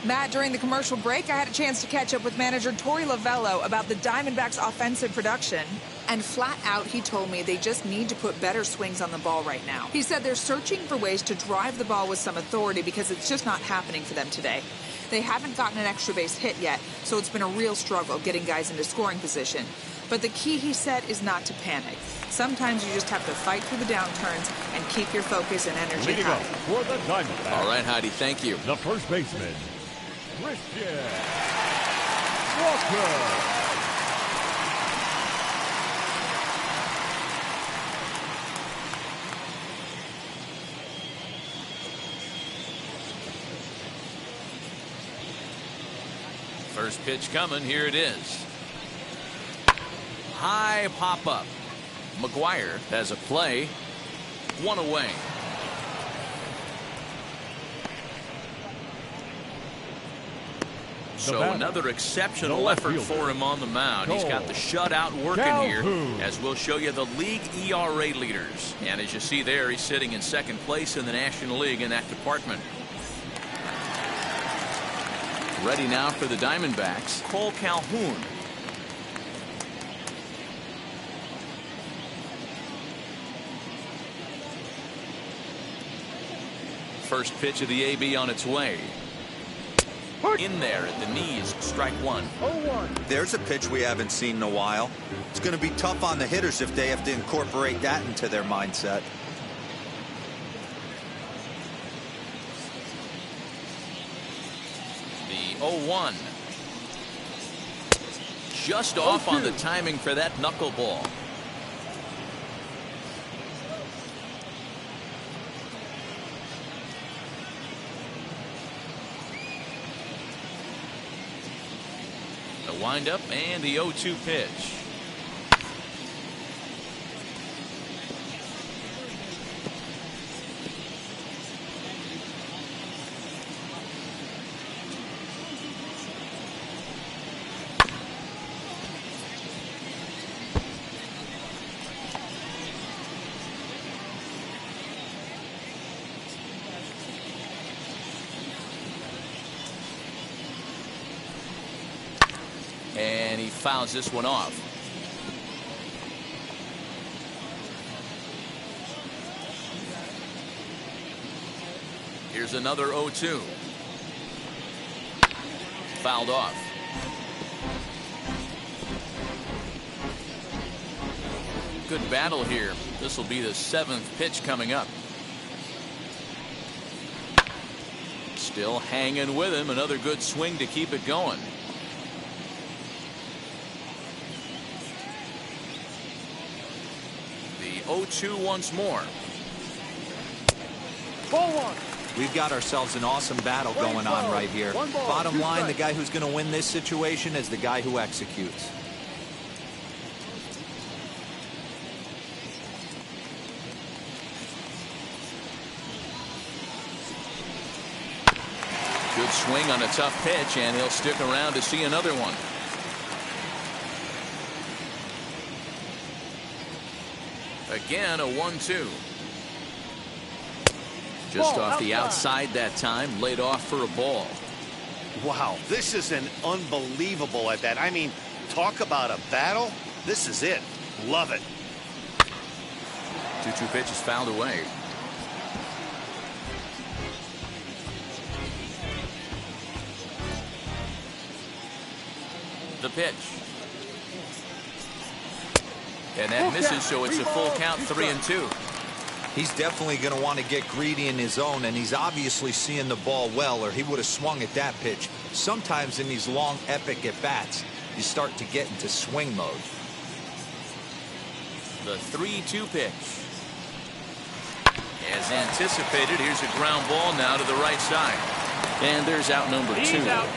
Matt, during the commercial break, I had a chance to catch up with manager Torey Lovullo about the Diamondbacks' offensive production. And flat out, he told me they just need to put better swings on the ball right now. He said they're searching for ways to drive the ball with some authority because it's just not happening for them today. They haven't gotten an extra base hit yet, so it's been a real struggle getting guys into scoring position. But the key, he said, is not to panic. Sometimes you just have to fight through the downturns and keep your focus and energy Leading high. up for the Diamondbacks. All right, Heidi, thank you. The first baseman, Christian Walker. First pitch coming. Here it is. High pop up. Mcguire has a play. 1 away. So another exceptional effort for him on the mound. He's got the shutout working Calhoun. here, as we'll show you the league ERA leaders. And as you see there, he's sitting in 2nd place in the National League in that department. Ready now for the Diamondbacks, Cole Calhoun. First pitch of the AB on its way. In there at the knees, strike 1. There's a pitch we haven't seen in a while. It's going to be tough on the hitters if they have to incorporate that into their mindset. The 0-1. Just off on the timing for that knuckleball. The windup and the 0-2 pitch. And he fouls this one off. Here's another 0-2. Fouled off. Good battle here. This will be the 7th pitch coming up. Still hanging with him. Another good swing to keep it going. The 0-2 once more. Ball 1. We've got ourselves an awesome battle going on right here. Bottom line, the guy who's going to win this situation is the guy who executes. Good swing on a tough pitch, and he'll stick around to see another one. Again, a 1-2. Just off the outside that time, laid off for a ball. Wow, this is an unbelievable at bat. I mean, talk about a battle. This is it. Love it. 2-2 pitch is fouled away. The pitch. And that misses, so it's a full count, 3-2. He's definitely going to want to get greedy in his zone, and he's obviously seeing the ball well, or he would have swung at that pitch. Sometimes in these long, epic at-bats, you start to get into swing mode. The 3-2 pitch. As anticipated, here's a ground ball now to the right side. And there's out number 2. He's out.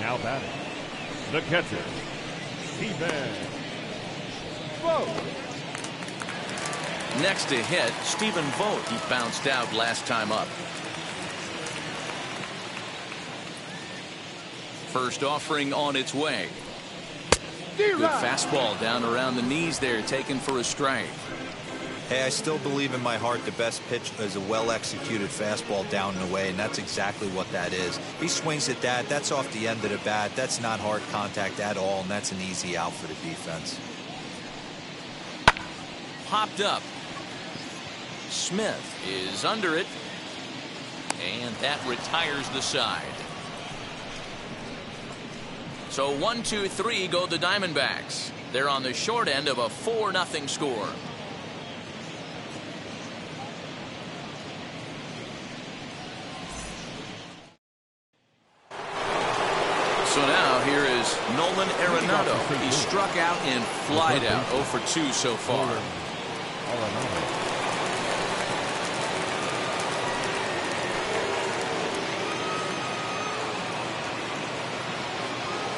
Now batting, the catcher, Steven Vogt. Next to hit, Stephen Vogt. He bounced out last time up. First offering on its way. Good fastball down around the knees there, taken for a strike. Hey, I still believe in my heart the best pitch is a well-executed fastball down and away, and that's exactly what that is. He swings at that. That's off the end of the bat. That's not hard contact at all, and that's an easy out for the defense. Popped up. Smith is under it, and that retires the side. So 1-2-3 go the Diamondbacks. They're on the short end of a 4-0 score. So now here is Nolan Arenado. He struck out and flied out. 0 for 2 so far.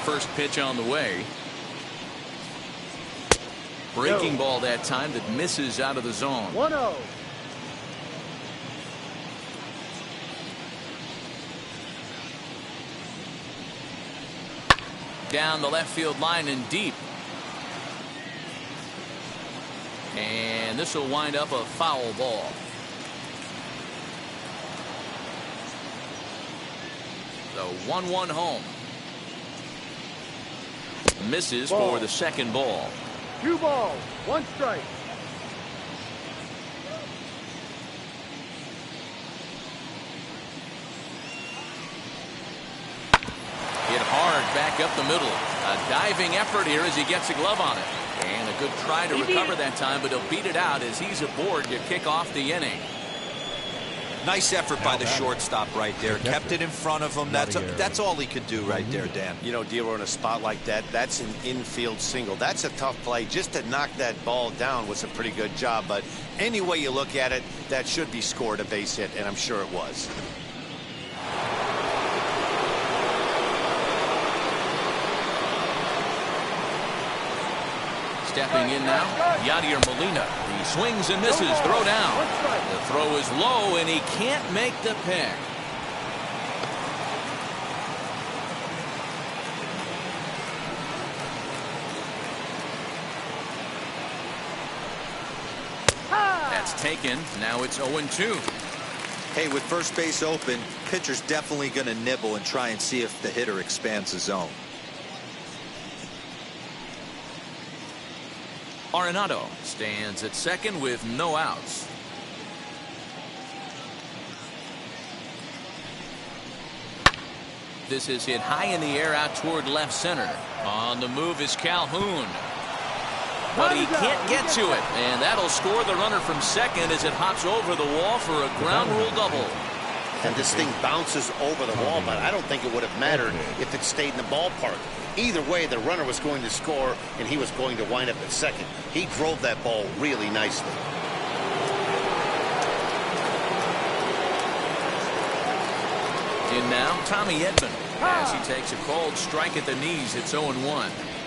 First pitch on the way. Breaking ball that time that misses out of the zone. 1-0. Down the left field line and deep. And this will wind up a foul ball. The 1-1 home. Misses Ball. for the second ball. 2 balls, 1 strike. Hit hard back up the middle. A diving effort here as he gets a glove on it. And a good try to recover that time, but he'll beat it out as he's aboard to kick off the inning. Nice effort by the shortstop right there. Kept it in front of him. That's all he could do right there, Dan. You know, D'Lo, in a spot like that, that's an infield single. That's a tough play. Just to knock that ball down was a pretty good job. But any way you look at it, that should be scored a base hit, and I'm sure it was. Stepping in now, Yadier Molina. He swings and misses. Throw down. The throw is low, and he can't make the pick. That's taken. Now it's 0-2. Hey, with first base open, pitcher's definitely going to nibble and try and see if the hitter expands the zone. Arenado stands at second with no outs. This is hit high in the air out toward left center. On the move is Calhoun. But he can't get to it. And that'll score the runner from second as it hops over the wall for a ground rule double. And this thing bounces over the wall, but I don't think it would have mattered if it stayed in the ballpark. Either way, the runner was going to score, and he was going to wind up at second. He drove that ball really nicely. In now, Tommy Edmond. As he takes a called strike at the knees, it's 0-1.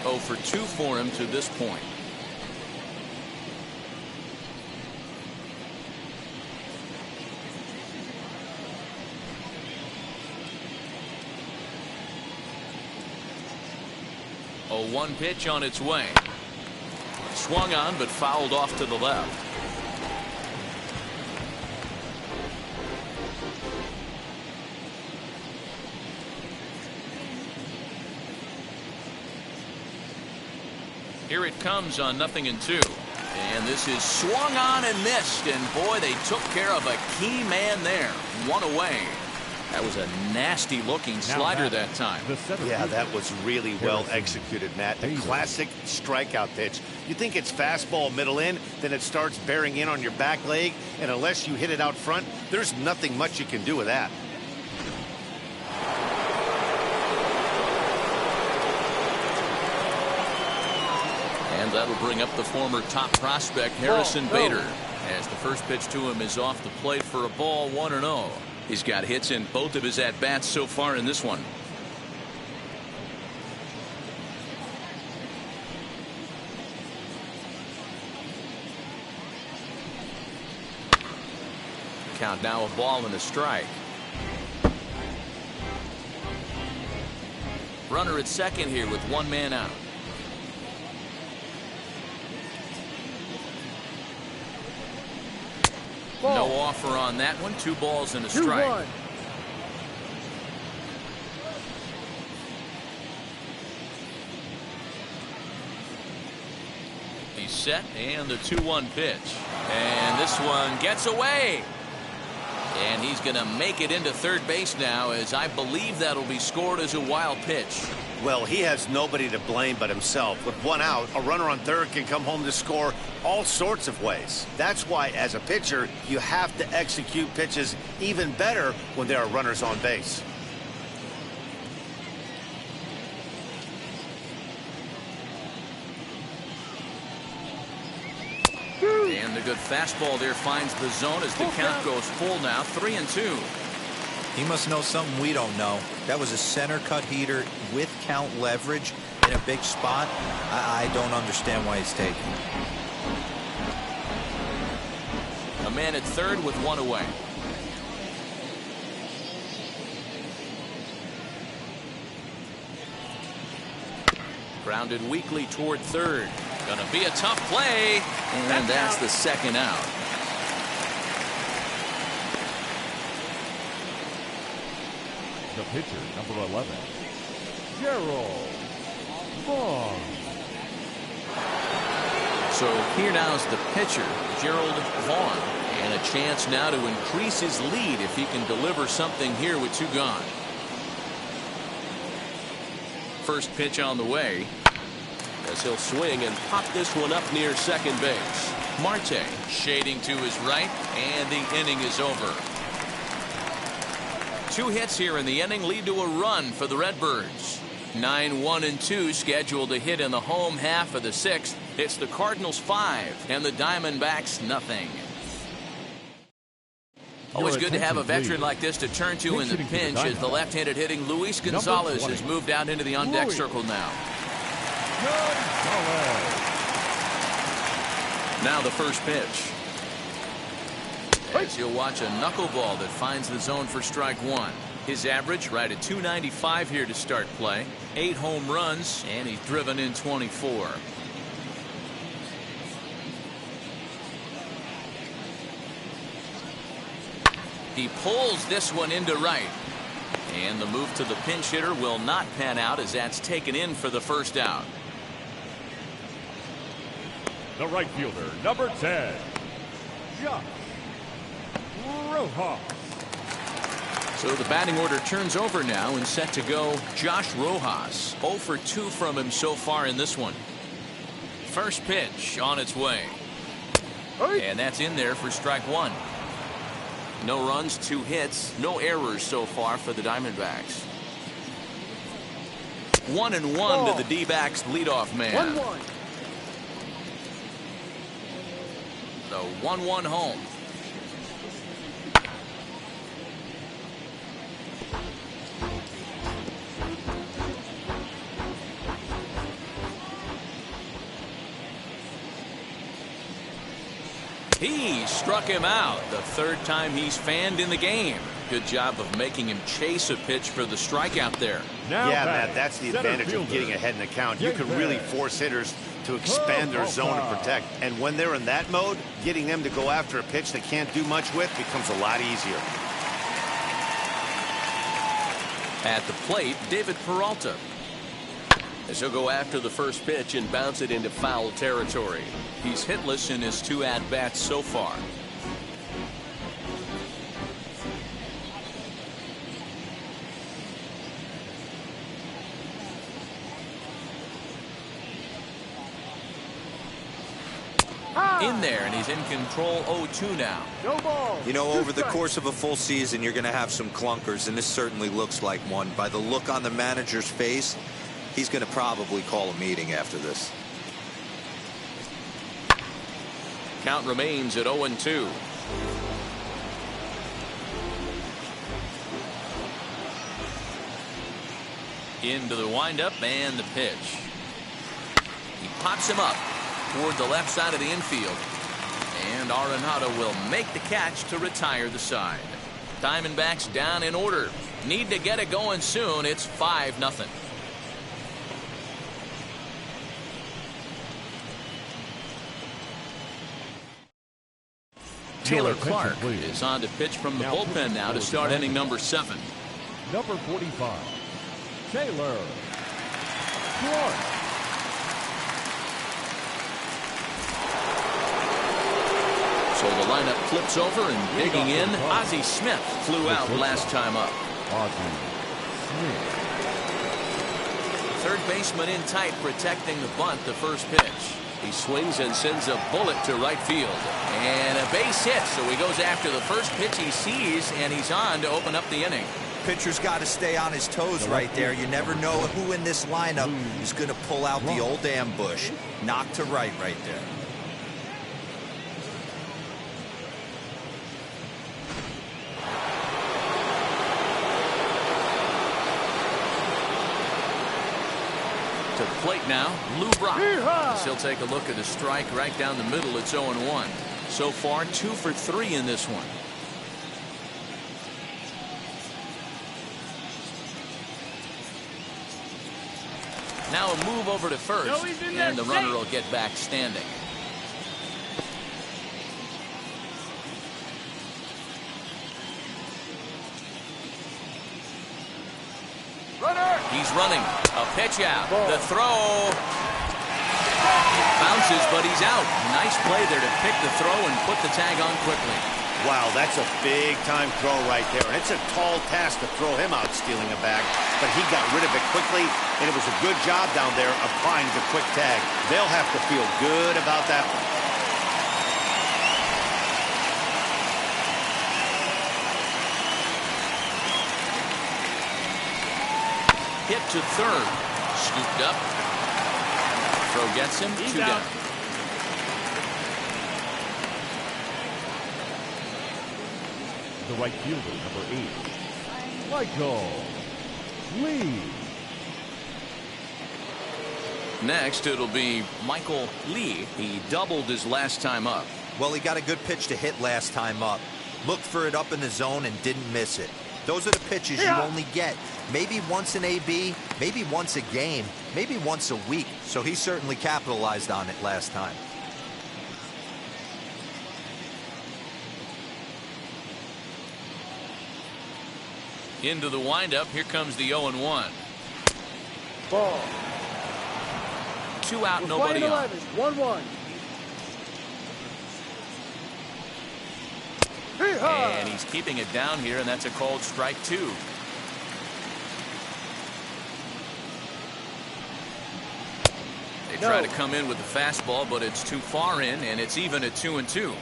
0 for 2 for him to this point. A 1 pitch on its way. Swung on, but fouled off to the left. Here it comes on 0-2. And this is swung on and missed. And boy, they took care of a key man there. 1 away. That was a nasty-looking slider that time. Yeah, that was really well executed, Matt. A classic strikeout pitch. You think it's fastball middle in, then it starts bearing in on your back leg, and unless you hit it out front, there's nothing much you can do with that. And that'll bring up the former top prospect, Harrison Vader, as the first pitch to him is off the plate for a ball, 1-0. He's got hits in both of his at-bats so far in this one. Count now, a ball and a strike. Runner at second here with one man out. Ball. No offer on that one. 2 balls and a strike. 2-1. He's set, and the 2-1 pitch. And this one gets away. And he's going to make it into third base now, as I believe that'll be scored as a wild pitch. Well, he has nobody to blame but himself. With one out, a runner on third can come home to score all sorts of ways. That's why, as a pitcher, you have to execute pitches even better when there are runners on base. And the good fastball there finds the zone as the count goes full now, 3-2. He must know something we don't know. That was a center cut heater with count leverage in a big spot. I don't understand why he's taking it. A man at third with one away. Grounded weakly toward third. Gonna be a tough play, and that's the second out. The pitcher, number 11, Gerald Vaughn. So here now is the pitcher, Gerald Vaughn, and a chance now to increase his lead if he can deliver something here with 2 gone. First pitch on the way, as he'll swing and pop this one up near second base. Marte shading to his right, and the inning is over. 2 hits here in the inning lead to a run for the Redbirds. 9-1-2 scheduled to hit in the home half of the 6th. It's the Cardinals 5 and the Diamondbacks nothing. Always good to have a veteran like this to turn to in the pinch, as the left-handed hitting Luis Gonzalez has moved out into the on-deck circle now. Now the first pitch. As you'll watch a knuckleball that finds the zone for strike 1. His average right at 295 here to start play. 8 home runs, and he's driven in 24. He pulls this one into right. And the move to the pinch hitter will not pan out, as that's taken in for the first out. The right fielder, number 10, Josh Rojas. So the batting order turns over now, and set to go Josh Rojas. 0 for 2 from him so far in this one. First pitch on its way. And that's in there for strike 1. No runs, 2 hits, no errors so far for the Diamondbacks. 1-1 to the D-backs leadoff man. 1-1. The 1-1 home. He struck him out the 3rd time he's fanned in the game. Good job of making him chase a pitch for the strikeout there. Yeah, Matt, that's the advantage of getting ahead in the count. You can really force hitters to expand their zone to protect. And when they're in that mode, getting them to go after a pitch they can't do much with becomes a lot easier. At the plate, David Peralta. As he'll go after the first pitch and bounce it into foul territory. He's hitless in his 2 at-bats so far. in there, and he's in control 0-2 now. No ball. You know, over the course of a full season, you're going to have some clunkers, and this certainly looks like one. By the look on the manager's face, he's going to probably call a meeting after this. Count remains at 0-2. Into the windup and the pitch. He pops him up toward the left side of the infield. And Arenado will make the catch to retire the side. Diamondbacks down in order. Need to get it going soon. It's 5-0. Taylor Clark is on to pitch from the bullpen now to start inning number 7. Number 45, Taylor Clark. So the lineup flips over, and digging in, Ozzie Smith flew out last time up. Ozzie Smith. Third baseman in tight, protecting the bunt, the first pitch. He swings and sends a bullet to right field. And a base hit, so he goes after the first pitch he sees, and he's on to open up the inning. Pitcher's got to stay on his toes right there. You never know who in this lineup is going to pull out the old ambush. Knock to right there. To the plate now, Lou Brock. He'll take a look at the strike right down the middle. It's 0-1. So far, 2 for 3 in this one. Now a move over to first, and the runner will get back standing. He's running. A pitch out. The throw. Bounces, but he's out. Nice play there to pick the throw and put the tag on quickly. Wow, that's a big-time throw right there. And it's a tall task to throw him out stealing a bag. But he got rid of it quickly, and it was a good job down there applying the quick tag. They'll have to feel good about that one. Hit to third. Scooped up. Throw gets him. 2 down. The right fielder, number 8, Michael Lee. Next, it'll be Michael Lee. He doubled his last time up. Well, he got a good pitch to hit last time up. Looked for it up in the zone and didn't miss it. Those are the pitches you only get maybe once in AB, maybe once a game, maybe once a week. So he certainly capitalized on it last time. Into the windup. Here comes the 0-1. Ball. 2 out, nobody on. 1-1. And he's keeping it down here, and that's a called strike 2. They try to come in with the fastball, but it's too far in, and it's even at 2-2.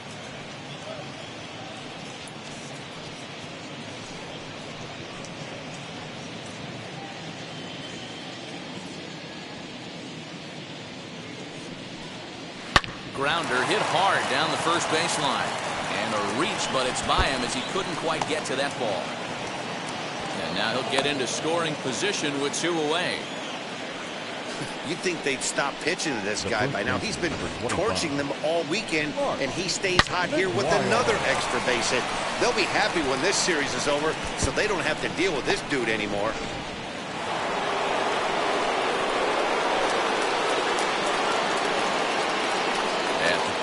Grounder hit hard down the first baseline. And a reach, but it's by him as he couldn't quite get to that ball. And now he'll get into scoring position with 2 away. You'd think they'd stop pitching to this guy by now. He's been torching them all weekend, and he stays hot here with another extra base hit. They'll be happy when this series is over, so they don't have to deal with this dude anymore.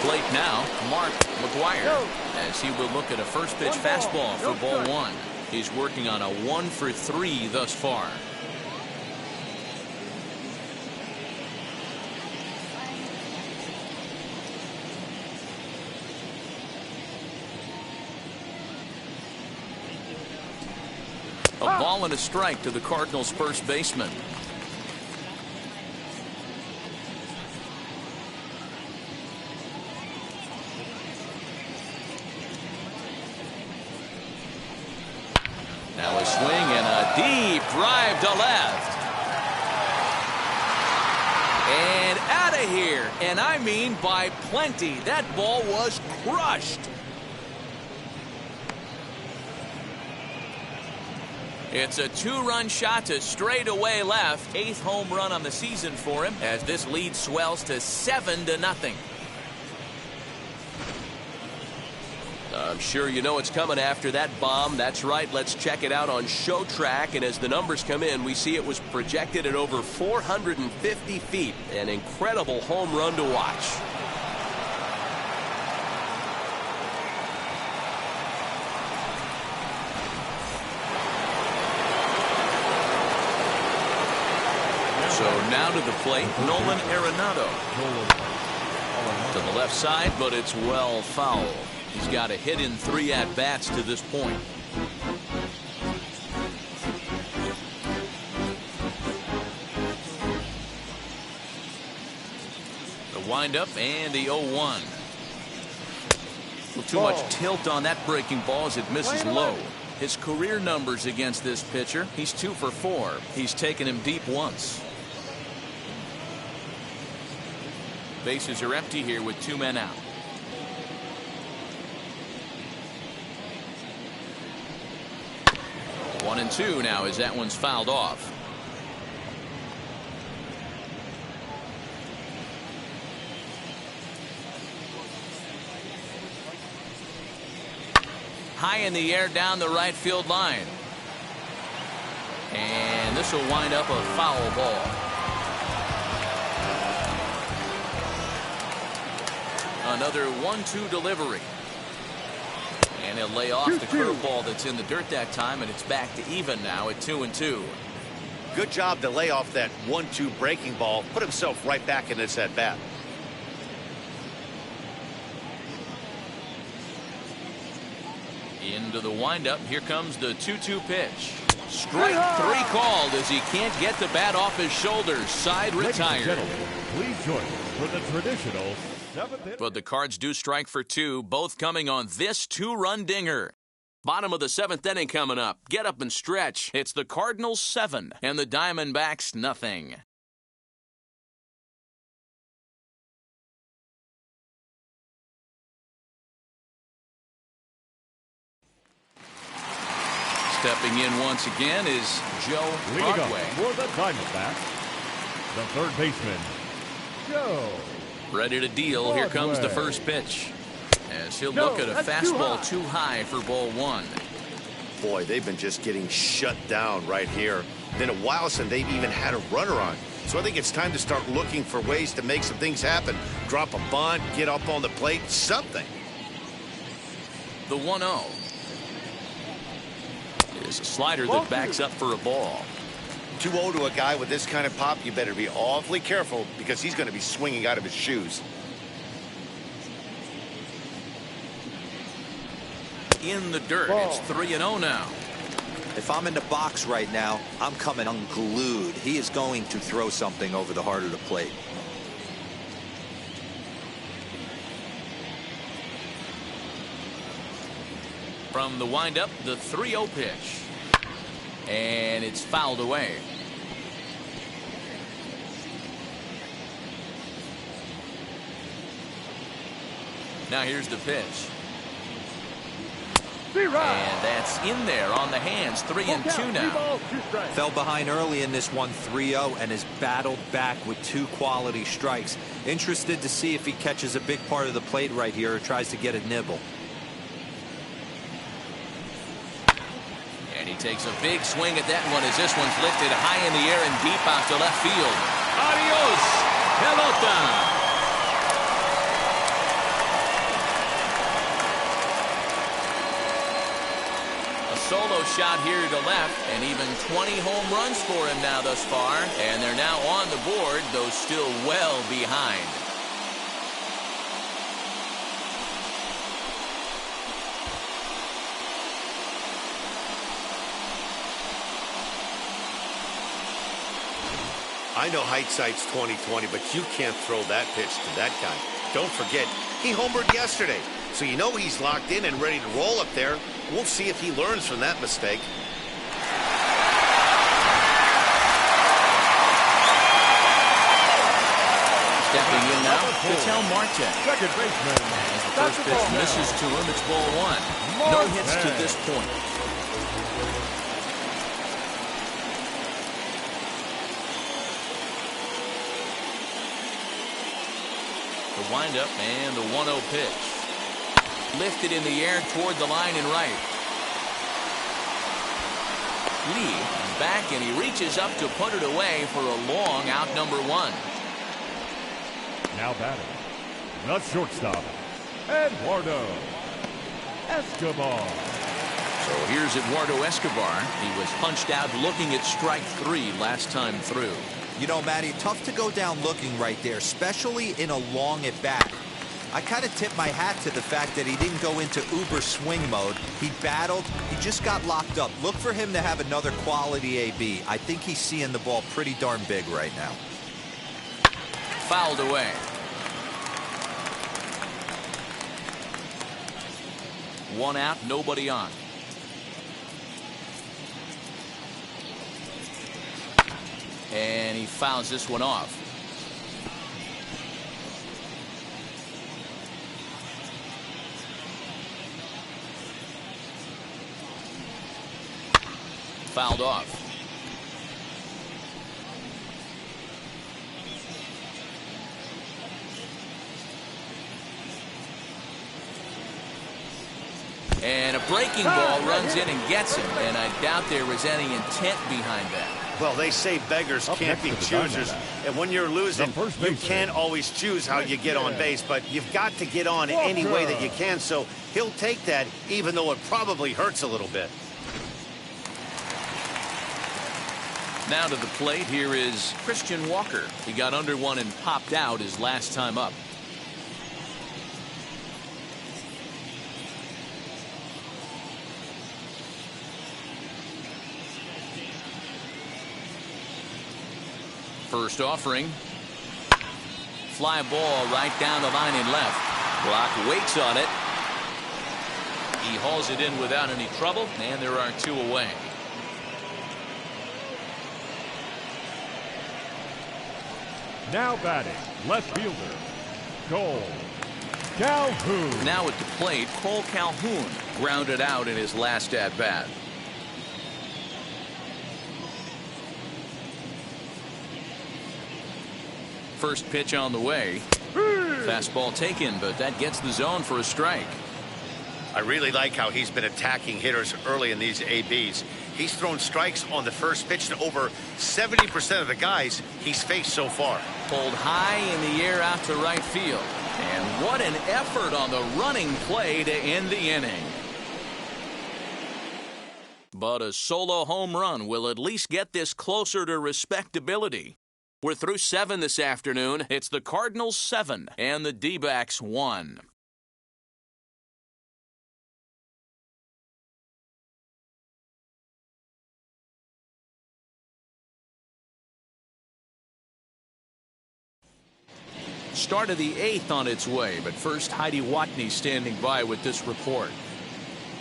Plate now, Mark Mcguire, as he will look at a first pitch fastball for ball 1. He's working on a 1 for 3 thus far. A ball and a strike to the Cardinals' first baseman. to left. And out of here. And I mean by plenty. That ball was crushed. It's a two-run shot to straightaway left. 8th home run on the season for him as this lead swells to 7-0. I'm sure you know it's coming after that bomb. That's right. Let's check it out on Show Track. And as the numbers come in, we see it was projected at over 450 feet. An incredible home run to watch. So now to the plate, Nolan Arenado. To the left side, but it's well foul. He's got a hit in 3 at-bats to this point. The windup and the 0-1. Too much tilt on that breaking ball as it misses low. His career numbers against this pitcher, he's 2 for 4. He's taken him deep once. Bases are empty here with 2 men out. One and 2 now as that one's fouled off. High in the air down the right field line. And this will wind up a foul ball. Another 1-2 delivery. And he'll lay off the curveball that's in the dirt that time, and it's back to even now at 2-2. Good job to lay off that 1-2 breaking ball. Put himself right back in this at-bat. Into the windup. Here comes the 2-2 pitch. Strike 3 called as he can't get the bat off his shoulders. Side retired. Please join us for the traditional 7th inning. But the Cards do strike for 2, both coming on this 2-run dinger. Bottom of the 7th inning coming up. Get up and stretch. It's the Cardinals 7 and the Diamondbacks nothing. Stepping in once again is Joe Broadway. For the Diamondbacks, the third baseman, Joe. Ready to deal. Here comes the first pitch. As he'll look at a fastball too high for ball 1. Boy, they've been just getting shut down right here. Been a while since they've even had a runner on. So I think it's time to start looking for ways to make some things happen. Drop a bunt, get up on the plate, something. The 1-0. Is a slider that backs up for a ball. 2-0 to a guy with this kind of pop, you better be awfully careful because he's going to be swinging out of his shoes. In the dirt. It's 3-0 now. If I'm in the box right now, I'm coming unglued. He is going to throw something over the heart of the plate. From the windup, the 3-0 pitch. And it's fouled away. Now here's the pitch. And that's in there on the hands. 3-2 now. Fell behind early in this one, 3-0, and has battled back with 2 quality strikes. Interested to see if he catches a big part of the plate right here or tries to get a nibble. And he takes a big swing at that one as this one's lifted high in the air and deep out to left field. Adios, pelota. Solo shot here to left, and even 20 home runs for him now thus far, and they're now on the board, though still well behind. I know hindsight's 20/20, but you can't throw that pitch to that guy. Don't forget, he homered yesterday, so you know he's locked in and ready to roll up there. We'll see if he learns from that mistake. Ketel Marte. Second baseman. As the first pitch misses to him, it's ball one. No hits to this point. The windup and the 1-0 pitch. Lifted in the air toward the line and right. Lee is back and he reaches up to put it away for a long out number one. Now batting, the shortstop, Eduardo Escobar. So here's Eduardo Escobar. He was punched out looking at strike three last time through. You know, Matty, tough to go down looking right there, especially in a long at bat. I kind of tip my hat to the fact that he didn't go into uber swing mode. He battled. He just got locked up. Look for him to have another quality AB. I think he's seeing the ball pretty darn big right now. Fouled away. One out, nobody on. And he fouls this one off. Fouled off. And a breaking ball runs in and gets him, and I doubt there was any intent behind that. Well, they say beggars can't be choosers, and when you're losing, you can't always choose how you get on base, but you've got to get on any way that you can, so he'll take that, even though it probably hurts a little bit. Now to the plate, here is Christian Walker. He got under one and popped out his last time up. First offering. Fly ball right down the line and left. Block waits on it. He hauls it in without any trouble, and there are two away. Now batting, left fielder, Calhoun. Now at the plate, Calhoun grounded out in his last at-bat. First pitch on the way. Fastball taken, but that gets the zone for a strike. I really like how he's been attacking hitters early in these ABs. He's thrown strikes on the first pitch to over 70% of the guys he's faced so far. Pulled high in the air out to right field. And what an effort on the running play to end the inning. But a solo home run will at least get this closer to respectability. We're through 7 this afternoon. It's the Cardinals 7 and the D-backs 1. Start of the 8th on its way, but first Heidi Watney standing by with this report.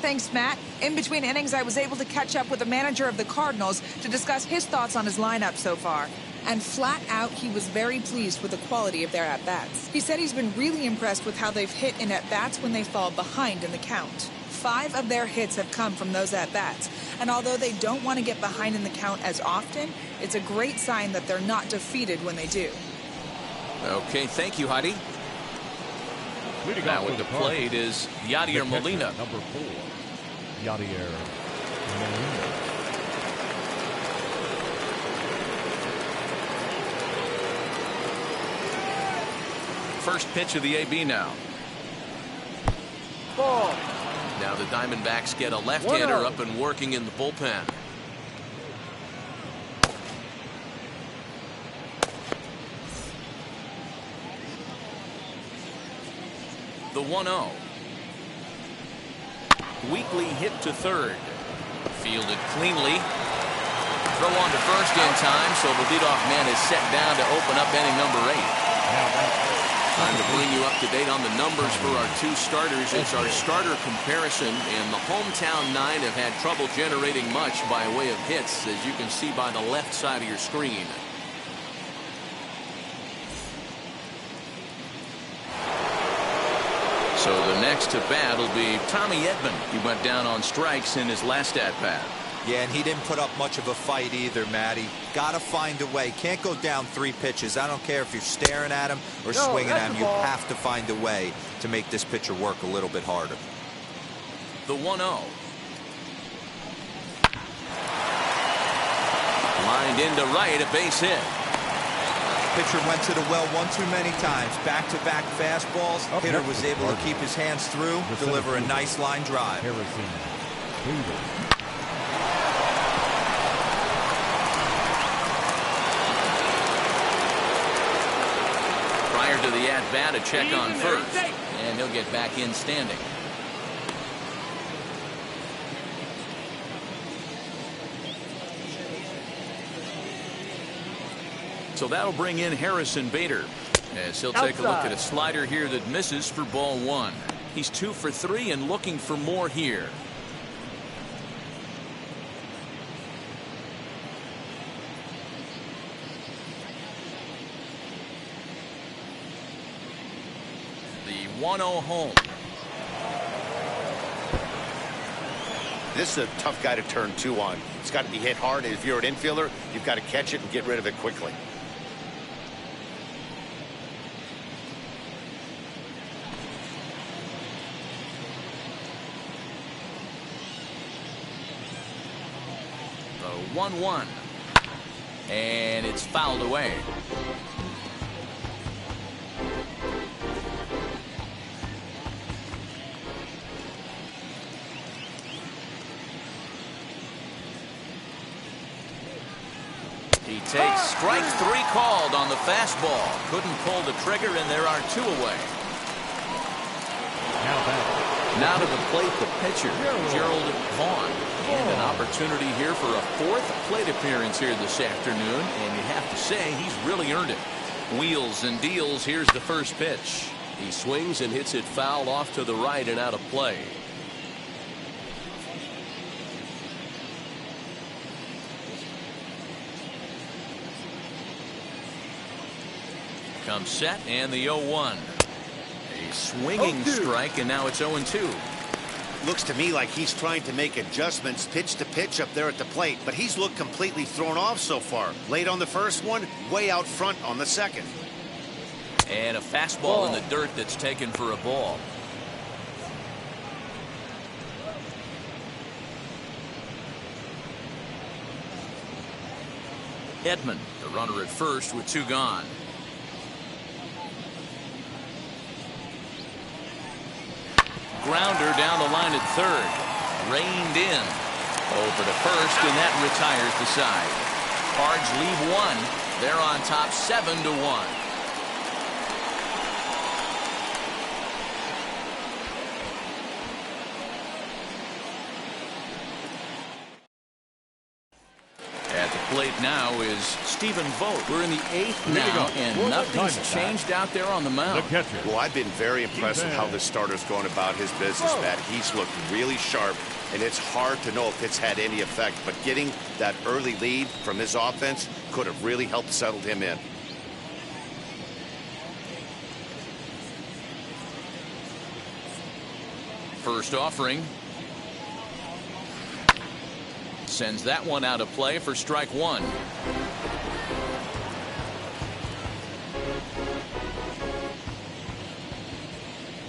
Thanks, Matt. In between innings, I was able to catch up with the manager of the Cardinals to discuss his thoughts on his lineup so far. And flat out, he was very pleased with the quality of their at-bats. He said he's been really impressed with how they've hit in at-bats when they fall behind in the count. 5 of their hits have come from those at-bats. And although they don't want to get behind in the count as often, it's a great sign that they're not defeated when they do. Okay, thank you, Heidi. Now with the plate is Yadier Molina. Number 4, Yadier Molina. First pitch of the AB now. Ball. Now the Diamondbacks get a left-hander up and working in the bullpen. The 1-0. Weakly hit to third. Fielded cleanly. Throw on to first in time, so the leadoff man is set down to open up inning number 8. Time to bring you up to date on the numbers for our 2 starters. It's our starter comparison, and the hometown 9 have had trouble generating much by way of hits, as you can see by the left side of your screen. Next to bat will be Tommy Edmond. He went down on strikes in his last at-bat. Yeah, and he didn't put up much of a fight either, Matty. Got to find a way. Can't go down 3 pitches. I don't care if you're staring at him or swinging at him. You have to find a way to make this pitcher work a little bit harder. The 1-0. Lined into right, a base hit. Pitcher went to the well one too many times. Back-to-back fastballs. Hitter was able to keep his hands through, deliver a nice line drive. Prior to the at-bat, a check on first, and he'll get back in standing. So that'll bring in Harrison Vader, as he'll take a look at a slider here that misses for ball 1. He's 2 for 3 and looking for more here. The 1-0 home. This is a tough guy to turn 2 on. It's got to be hit hard. If you're an infielder, you've got to catch it and get rid of it quickly. The 1-1. And it's fouled away. He takes strike 3 called on the fastball. Couldn't pull the trigger, and there are 2 away. Now to the plate, the pitcher, Gerald Vaughn. And an opportunity here for a 4th plate appearance here this afternoon. And you have to say, he's really earned it. Wheels and deals. Here's the first pitch. He swings and hits it foul off to the right and out of play. Comes set, and the 0-1. A swinging strike, and now it's 0-2. Looks to me like he's trying to make adjustments pitch to pitch up there at the plate, but he's looked completely thrown off so far. Late on the first one, way out front on the second. And a fastball in the dirt that's taken for a ball. Edmond, the runner at first with 2 gone. Grounder down the line at third. Reined in. Over to first, and that retires the side. Cards leave 1. They're on top 7-1. At the plate now is Stephen Vogt. We're in the 8th now, and nothing's changed out there on the mound. Well, I've been very impressed with how this starter's going about his business, Matt. He's looked really sharp, and it's hard to know if it's had any effect, but getting that early lead from his offense could have really helped settle him in. First offering. Sends that one out of play for strike 1.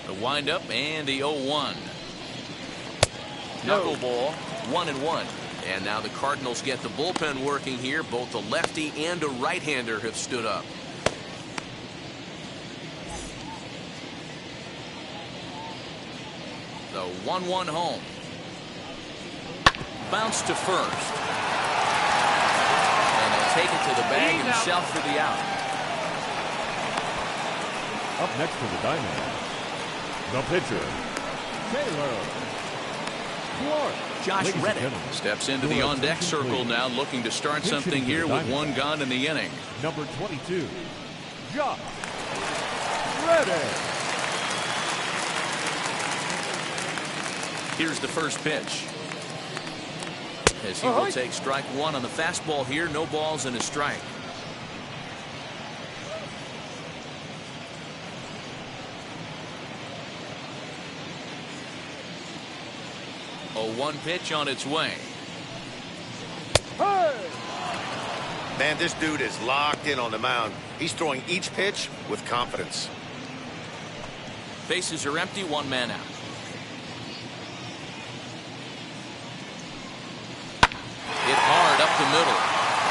The windup and the 0-1. Knuckleball, 1-1. And now the Cardinals get the bullpen working here. Both a lefty and a right-hander have stood up. The 1-1 home. Bounce to first. And he'll take it to the bag himself for the out. Up next for the Diamondbacks, the pitcher, Taylor Clark. Josh Reddick steps into the on-deck circle now, looking to start something here with 1 gone in the inning. Number 22, Josh Reddick. Here's the first pitch. As he will take strike 1 on the fastball here. No balls and a strike. 0-1 pitch on its way. Man, this dude is locked in on the mound. He's throwing each pitch with confidence. Bases are empty, 1 man out. Hit hard up the middle,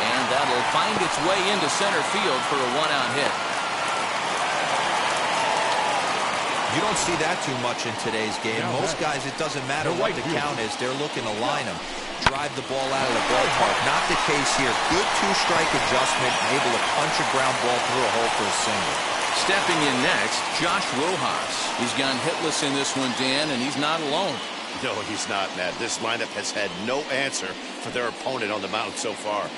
and that'll find its way into center field for a 1-out hit. You don't see that too much in today's game. Most guys, it doesn't matter what the count is. They're looking to line them, drive the ball out of the ballpark. Not the case here. Good 2-strike adjustment, able to punch a ground ball through a hole for a single. Stepping in next, Josh Rojas. He's gone hitless in this one, Dan, and he's not alone. No, he's not, Matt. This lineup has had no answer for their opponent on the mound so far.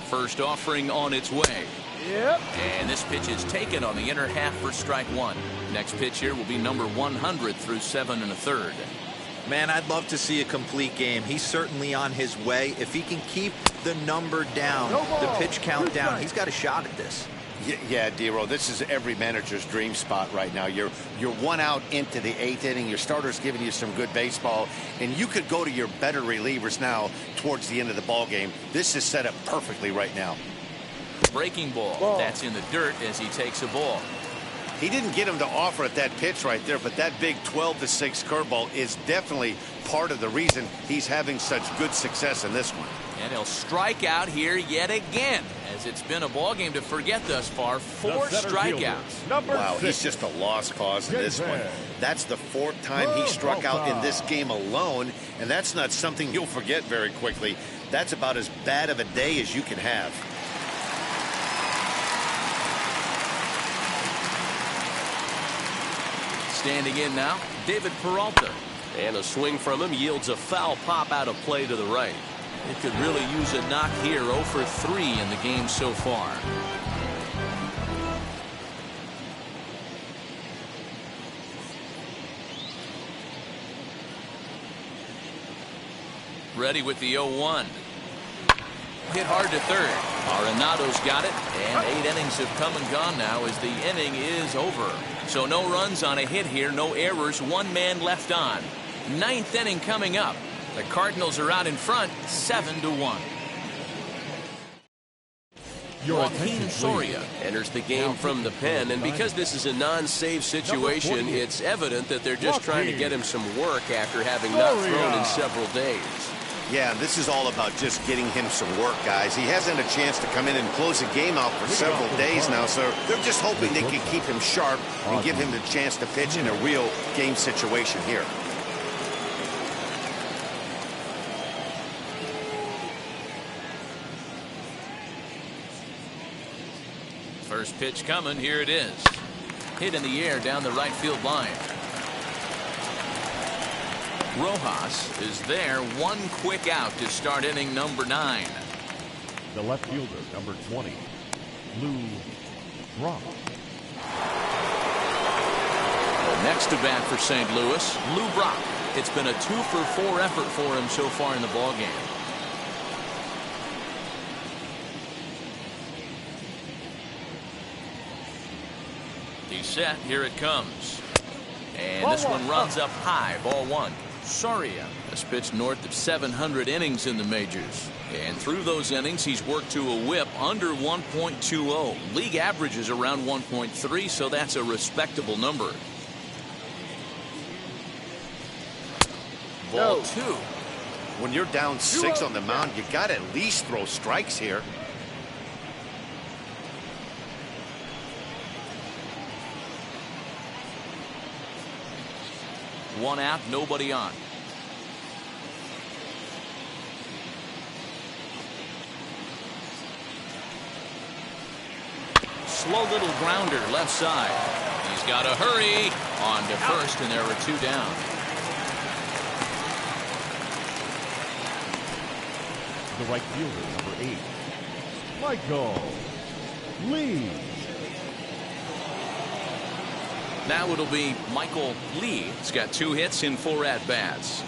First offering on its way. Yep. And this pitch is taken on the inner half for strike 1. Next pitch here will be number 100 through 7 1/3. Man, I'd love to see a complete game. He's certainly on his way. If he can keep the number down, the pitch count down, he's got a shot at this. Yeah, Dero, this is every manager's dream spot right now. You're 1 out into the 8th inning. Your starter's giving you some good baseball, and you could go to your better relievers now towards the end of the ball game. This is set up perfectly right now. Breaking ball. That's in the dirt as he takes a ball. He didn't get him to offer at that pitch right there, but that big 12-6 curveball is definitely part of the reason he's having such good success in this one. And he'll strike out here yet again, as it's been a ball game to forget thus far. 4 strikeouts. Wow, he's just a lost cause in this one. That's the 4th time he struck out in this game alone, and that's not something you'll forget very quickly. That's about as bad of a day as you can have. Standing in now, David Peralta. And a swing from him yields a foul pop out of play to the right. It could really use a knock here. 0 for 3 in the game so far. Ready with the 0-1. Hit hard to third. Arenado's got it, and 8 innings have come and gone now as the inning is over. So no runs on a hit here, no errors, 1 man left on. 9th inning coming up. The Cardinals are out in front, 7-1. Joaquin Soria enters the game from the pen, and because this is a non-save situation, it's evident that they're just trying to get him some work after having not thrown in several days. Yeah, this is all about just getting him some work, guys. He hasn't had a chance to come in and close the game out for several days now, so they're just hoping they can keep him sharp and give him the chance to pitch in a real game situation here. First pitch coming, here it is. Hit in the air down the right field line. Rojas is there, 1 quick out to start inning number 9. The left fielder, number 20, Lou Brock. Next to bat for St. Louis, Lou Brock. It's been a 2 for 4 effort for him so far in the ballgame. He's set, here it comes. And this one runs up high, ball 1. Soria has pitched north of 700 innings in the majors. And through those innings, he's worked to a whip under 1.20. League average is around 1.3, so that's a respectable number. Ball 2. When you're down 6 on the mound, you got to at least throw strikes here. One out, nobody on. Slow little grounder left side. He's got to hurry on to first, and there are 2 down. The right fielder, number 8, Michael Lee. Now it'll be Michael Lee. He's got 2 hits in 4 at-bats.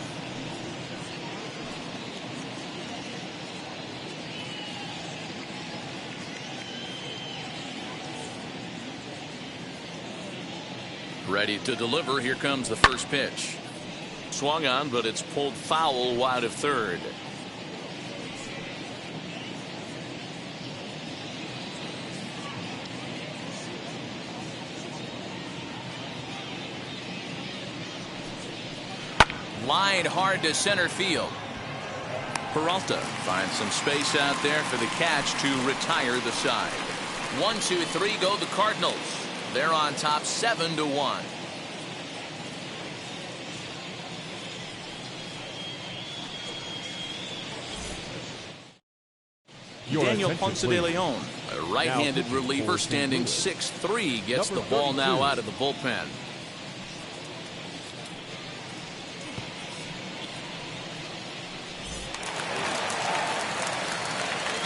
Ready to deliver. Here comes the first pitch. Swung on, but it's pulled foul wide of third. Line hard to center field. Peralta finds some space out there for the catch to retire the side. 1, 2, 3 go the Cardinals. They're on top 7-1. Daniel Ponce de Leon, a right-handed reliever standing 6'3", gets the ball now out of the bullpen.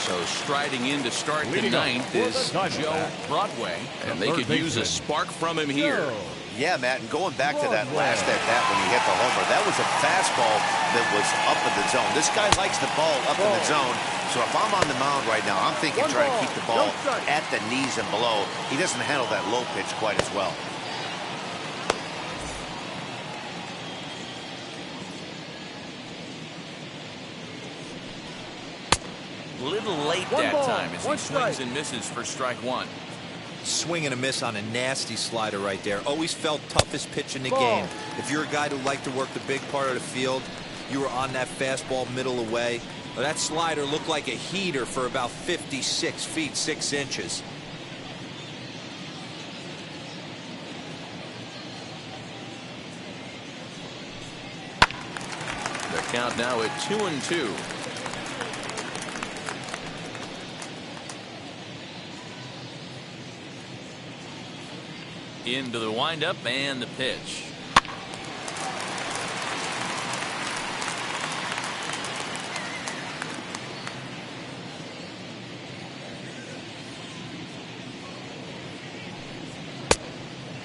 So striding in to start the ninth is Joe Broadway, and they could use a spark from him here. Yeah, Matt, and going back to that last at-bat when he hit the homer, that was a fastball that was up in the zone. This guy likes the ball up in the zone, so if I'm on the mound right now, I'm thinking trying to keep the ball at the knees and below. He doesn't handle that low pitch quite as well. A little late that time as he swings and misses for strike one. Swing and a miss on a nasty slider right there. Always felt toughest pitch in the game. If you're a guy who liked to work the big part of the field, you were on that fastball middle away. Well, that slider looked like a heater for about 56 feet 6 inches. The count now at 2-2. Into the windup and the pitch.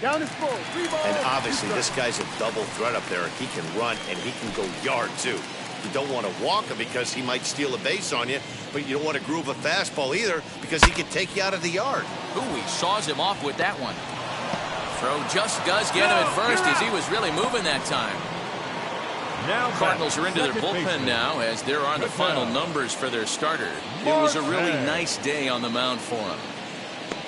Down is full. 3 balls. And obviously this guy's a double threat up there. He can run and he can go yard too. You don't want to walk him because he might steal a base on you, but you don't want to groove a fastball either because he can take you out of the yard. Ooh, he saws him off with that one. Throw just does get him at first as he was really moving that time. Now Cardinals are into their bullpen now as there are the final numbers for their starter. It was a really nice day on the mound for him.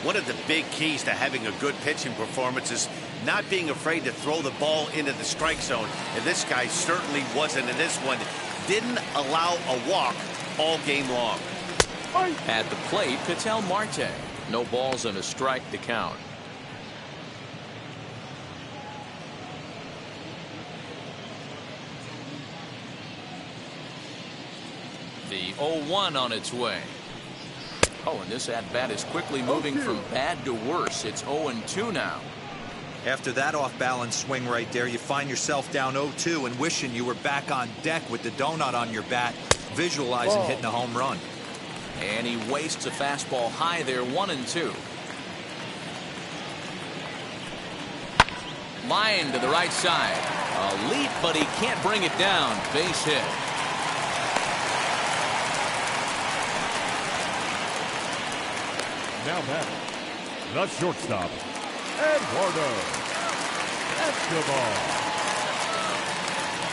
One of the big keys to having a good pitching performance is not being afraid to throw the ball into the strike zone. And this guy certainly wasn't in this one. Didn't allow a walk all game long. At the plate, Ketel Marte. No balls and a strike to count. The 0-1 on its way. Oh, and this at-bat is quickly moving from bad to worse. It's 0-2 now. After that off-balance swing right there, you find yourself down 0-2 and wishing you were back on deck with the donut on your bat, visualizing hitting a home run. And he wastes a fastball high there, 1-2. Line to the right side. A leap, but he can't bring it down. Base hit. Now batting, the shortstop, Eduardo Escobar.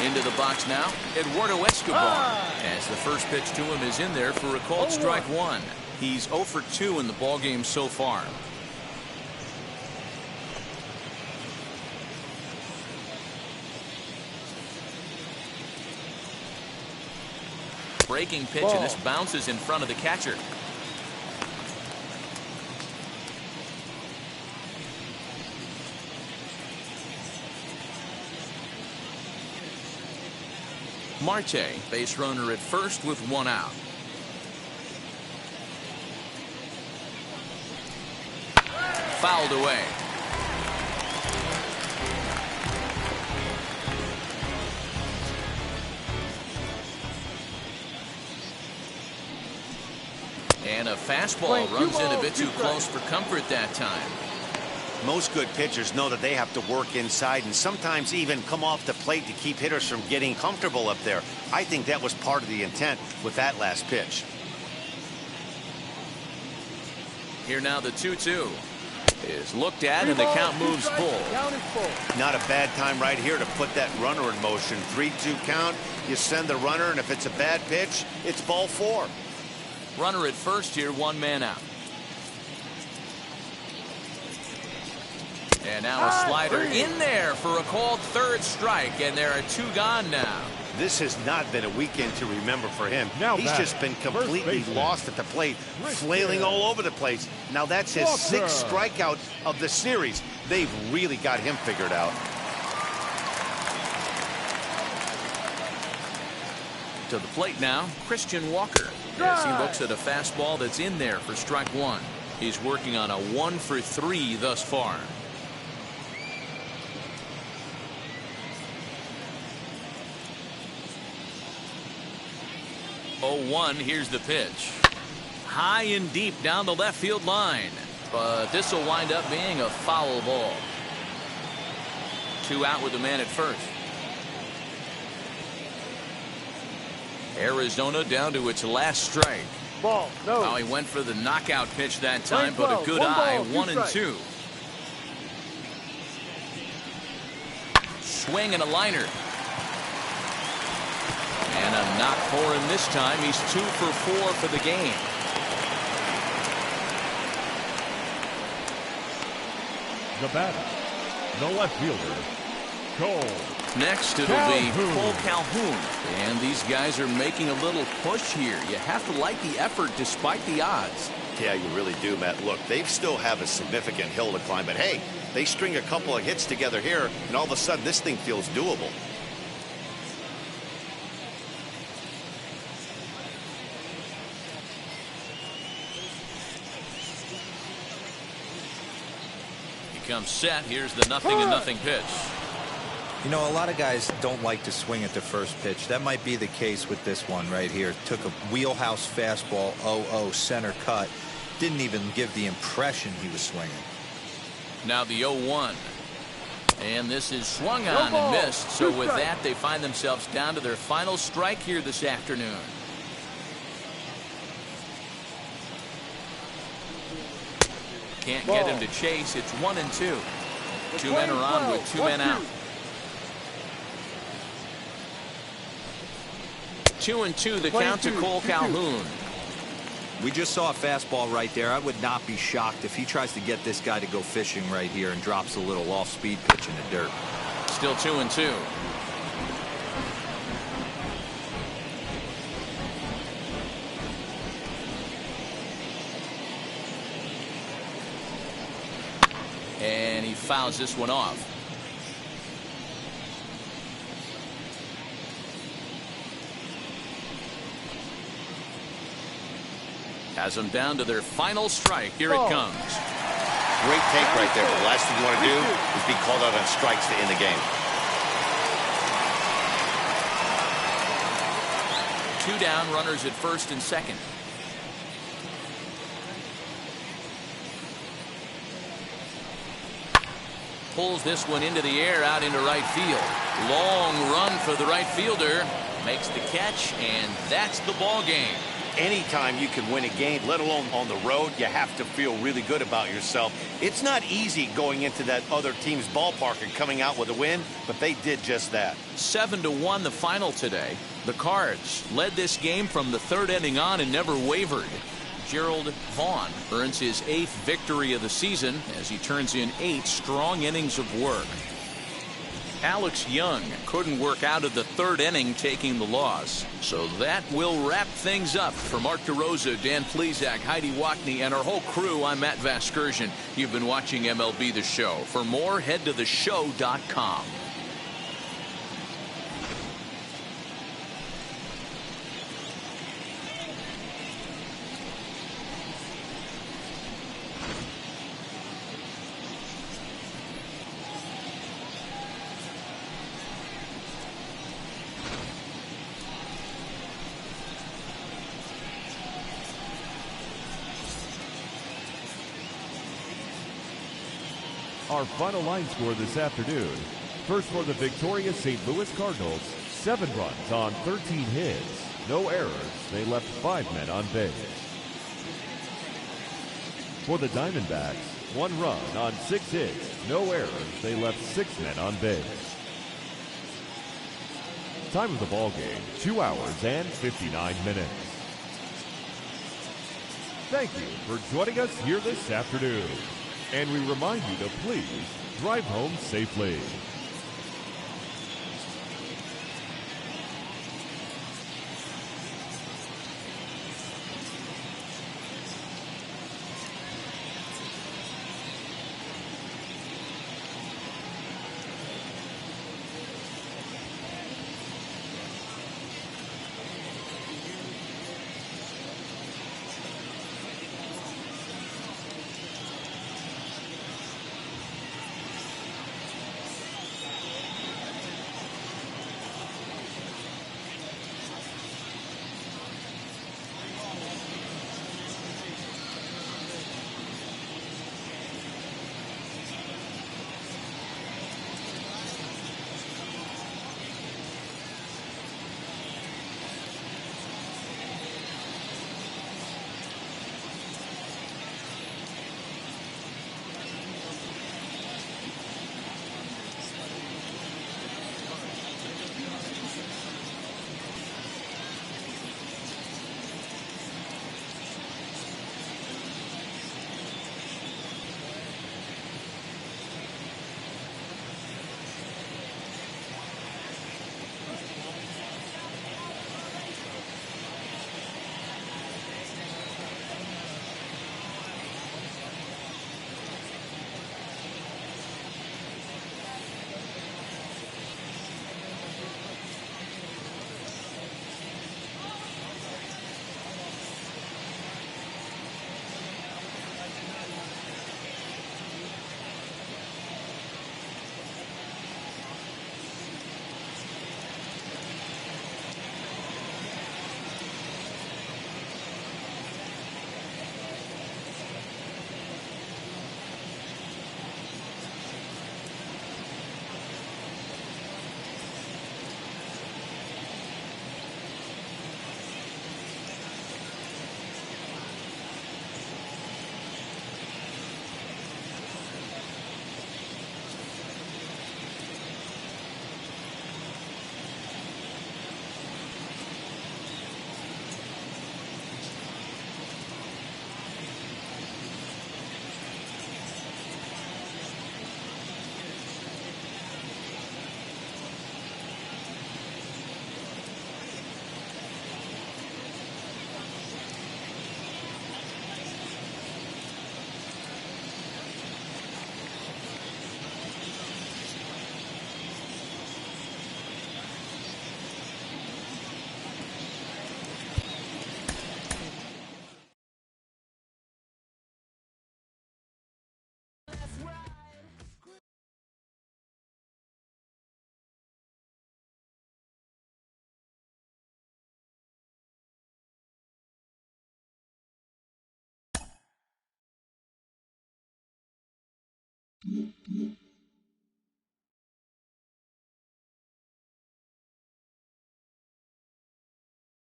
Into the box now, Eduardo Escobar. As the first pitch to him is in there for a called strike one. He's 0 for 2 in the ballgame so far. Breaking pitch, and this bounces in front of the catcher. Marte, base runner at first with 1 out. Fouled away. And a fastball runs in a bit too close for comfort that time. Most good pitchers know that they have to work inside and sometimes even come off the plate to keep hitters from getting comfortable up there. I think that was part of the intent with that last pitch. Here now the 2-2. is looked at, and the count moves full. Not a bad time right here to put that runner in motion. 3-2 count. You send the runner, and if it's a bad pitch, it's ball 4. Runner at first here, 1 man out. And now a slider in there for a called 3rd strike, and there are 2 gone now. This has not been a weekend to remember for him. He's just been completely lost at the plate, flailing all over the place. Now that's his 6th strikeout of the series. They've really got him figured out. To the plate now, Christian Walker, as he looks at a fastball that's in there for strike 1. He's working on a 1 for 3 thus far. 0-1, here's the pitch. High and deep down the left field line. But this will wind up being a foul ball. 2 out with the man at first. Arizona down to its last strike. Ball, no. Well, he went for the knockout pitch that time, but a good eye. 1-2. Swing and a liner. And a knock for him this time. He's 2 for 4 for the game. The batter, the left fielder, Cole. Next, it'll be Cole Calhoun. And these guys are making a little push here. You have to like the effort despite the odds. Yeah, you really do, Matt. Look, they still have a significant hill to climb. But, hey, they string a couple of hits together here, and all of a sudden this thing feels doable. Comes set. Here's the 0-0 pitch. You know, a lot of guys don't like to swing at the first pitch. That might be the case with this one right here. Took a wheelhouse fastball, 0-0 center cut. Didn't even give the impression he was swinging. Now the 0-1. And this is swung on and missed. So with that, they find themselves down to their final strike here this afternoon. Can't get him to chase. It's 1-2. 2 men are on with 2 men out. 2-2 the count to Cole Calhoun. We just saw a fastball right there. I would not be shocked if he tries to get this guy to go fishing right here and drops a little off-speed pitch in the dirt. Still 2-2. And he fouls this one off. Has them down to their final strike. Here it comes. Great take right there. The last thing you want to do is be called out on strikes to end the game. 2 down, runners at first and second. Pulls this one into the air out into right field. Long run for the right fielder. Makes the catch, and that's the ball game. Anytime you can win a game, let alone on the road, you have to feel really good about yourself. It's not easy going into that other team's ballpark and coming out with a win, but they did just that. 7-1 the final today. The Cards led this game from the 3rd inning on and never wavered. Gerald Vaughn earns his 8th victory of the season as he turns in 8 strong innings of work. Alex Young couldn't work out of the 3rd inning, taking the loss. So that will wrap things up. For Mark DeRosa, Dan Plesac, Heidi Watney, and our whole crew, I'm Matt Vasgersian. You've been watching MLB The Show. For more, head to theshow.com. Our final line score this afternoon. First for the victorious St. Louis Cardinals, 7 runs on 13 hits. No errors. They left 5 men on base. For the Diamondbacks, 1 run on 6 hits, no errors. They left 6 men on base. Time of the ball game, 2 hours and 59 minutes. Thank you for joining us here this afternoon. And we remind you to please drive home safely.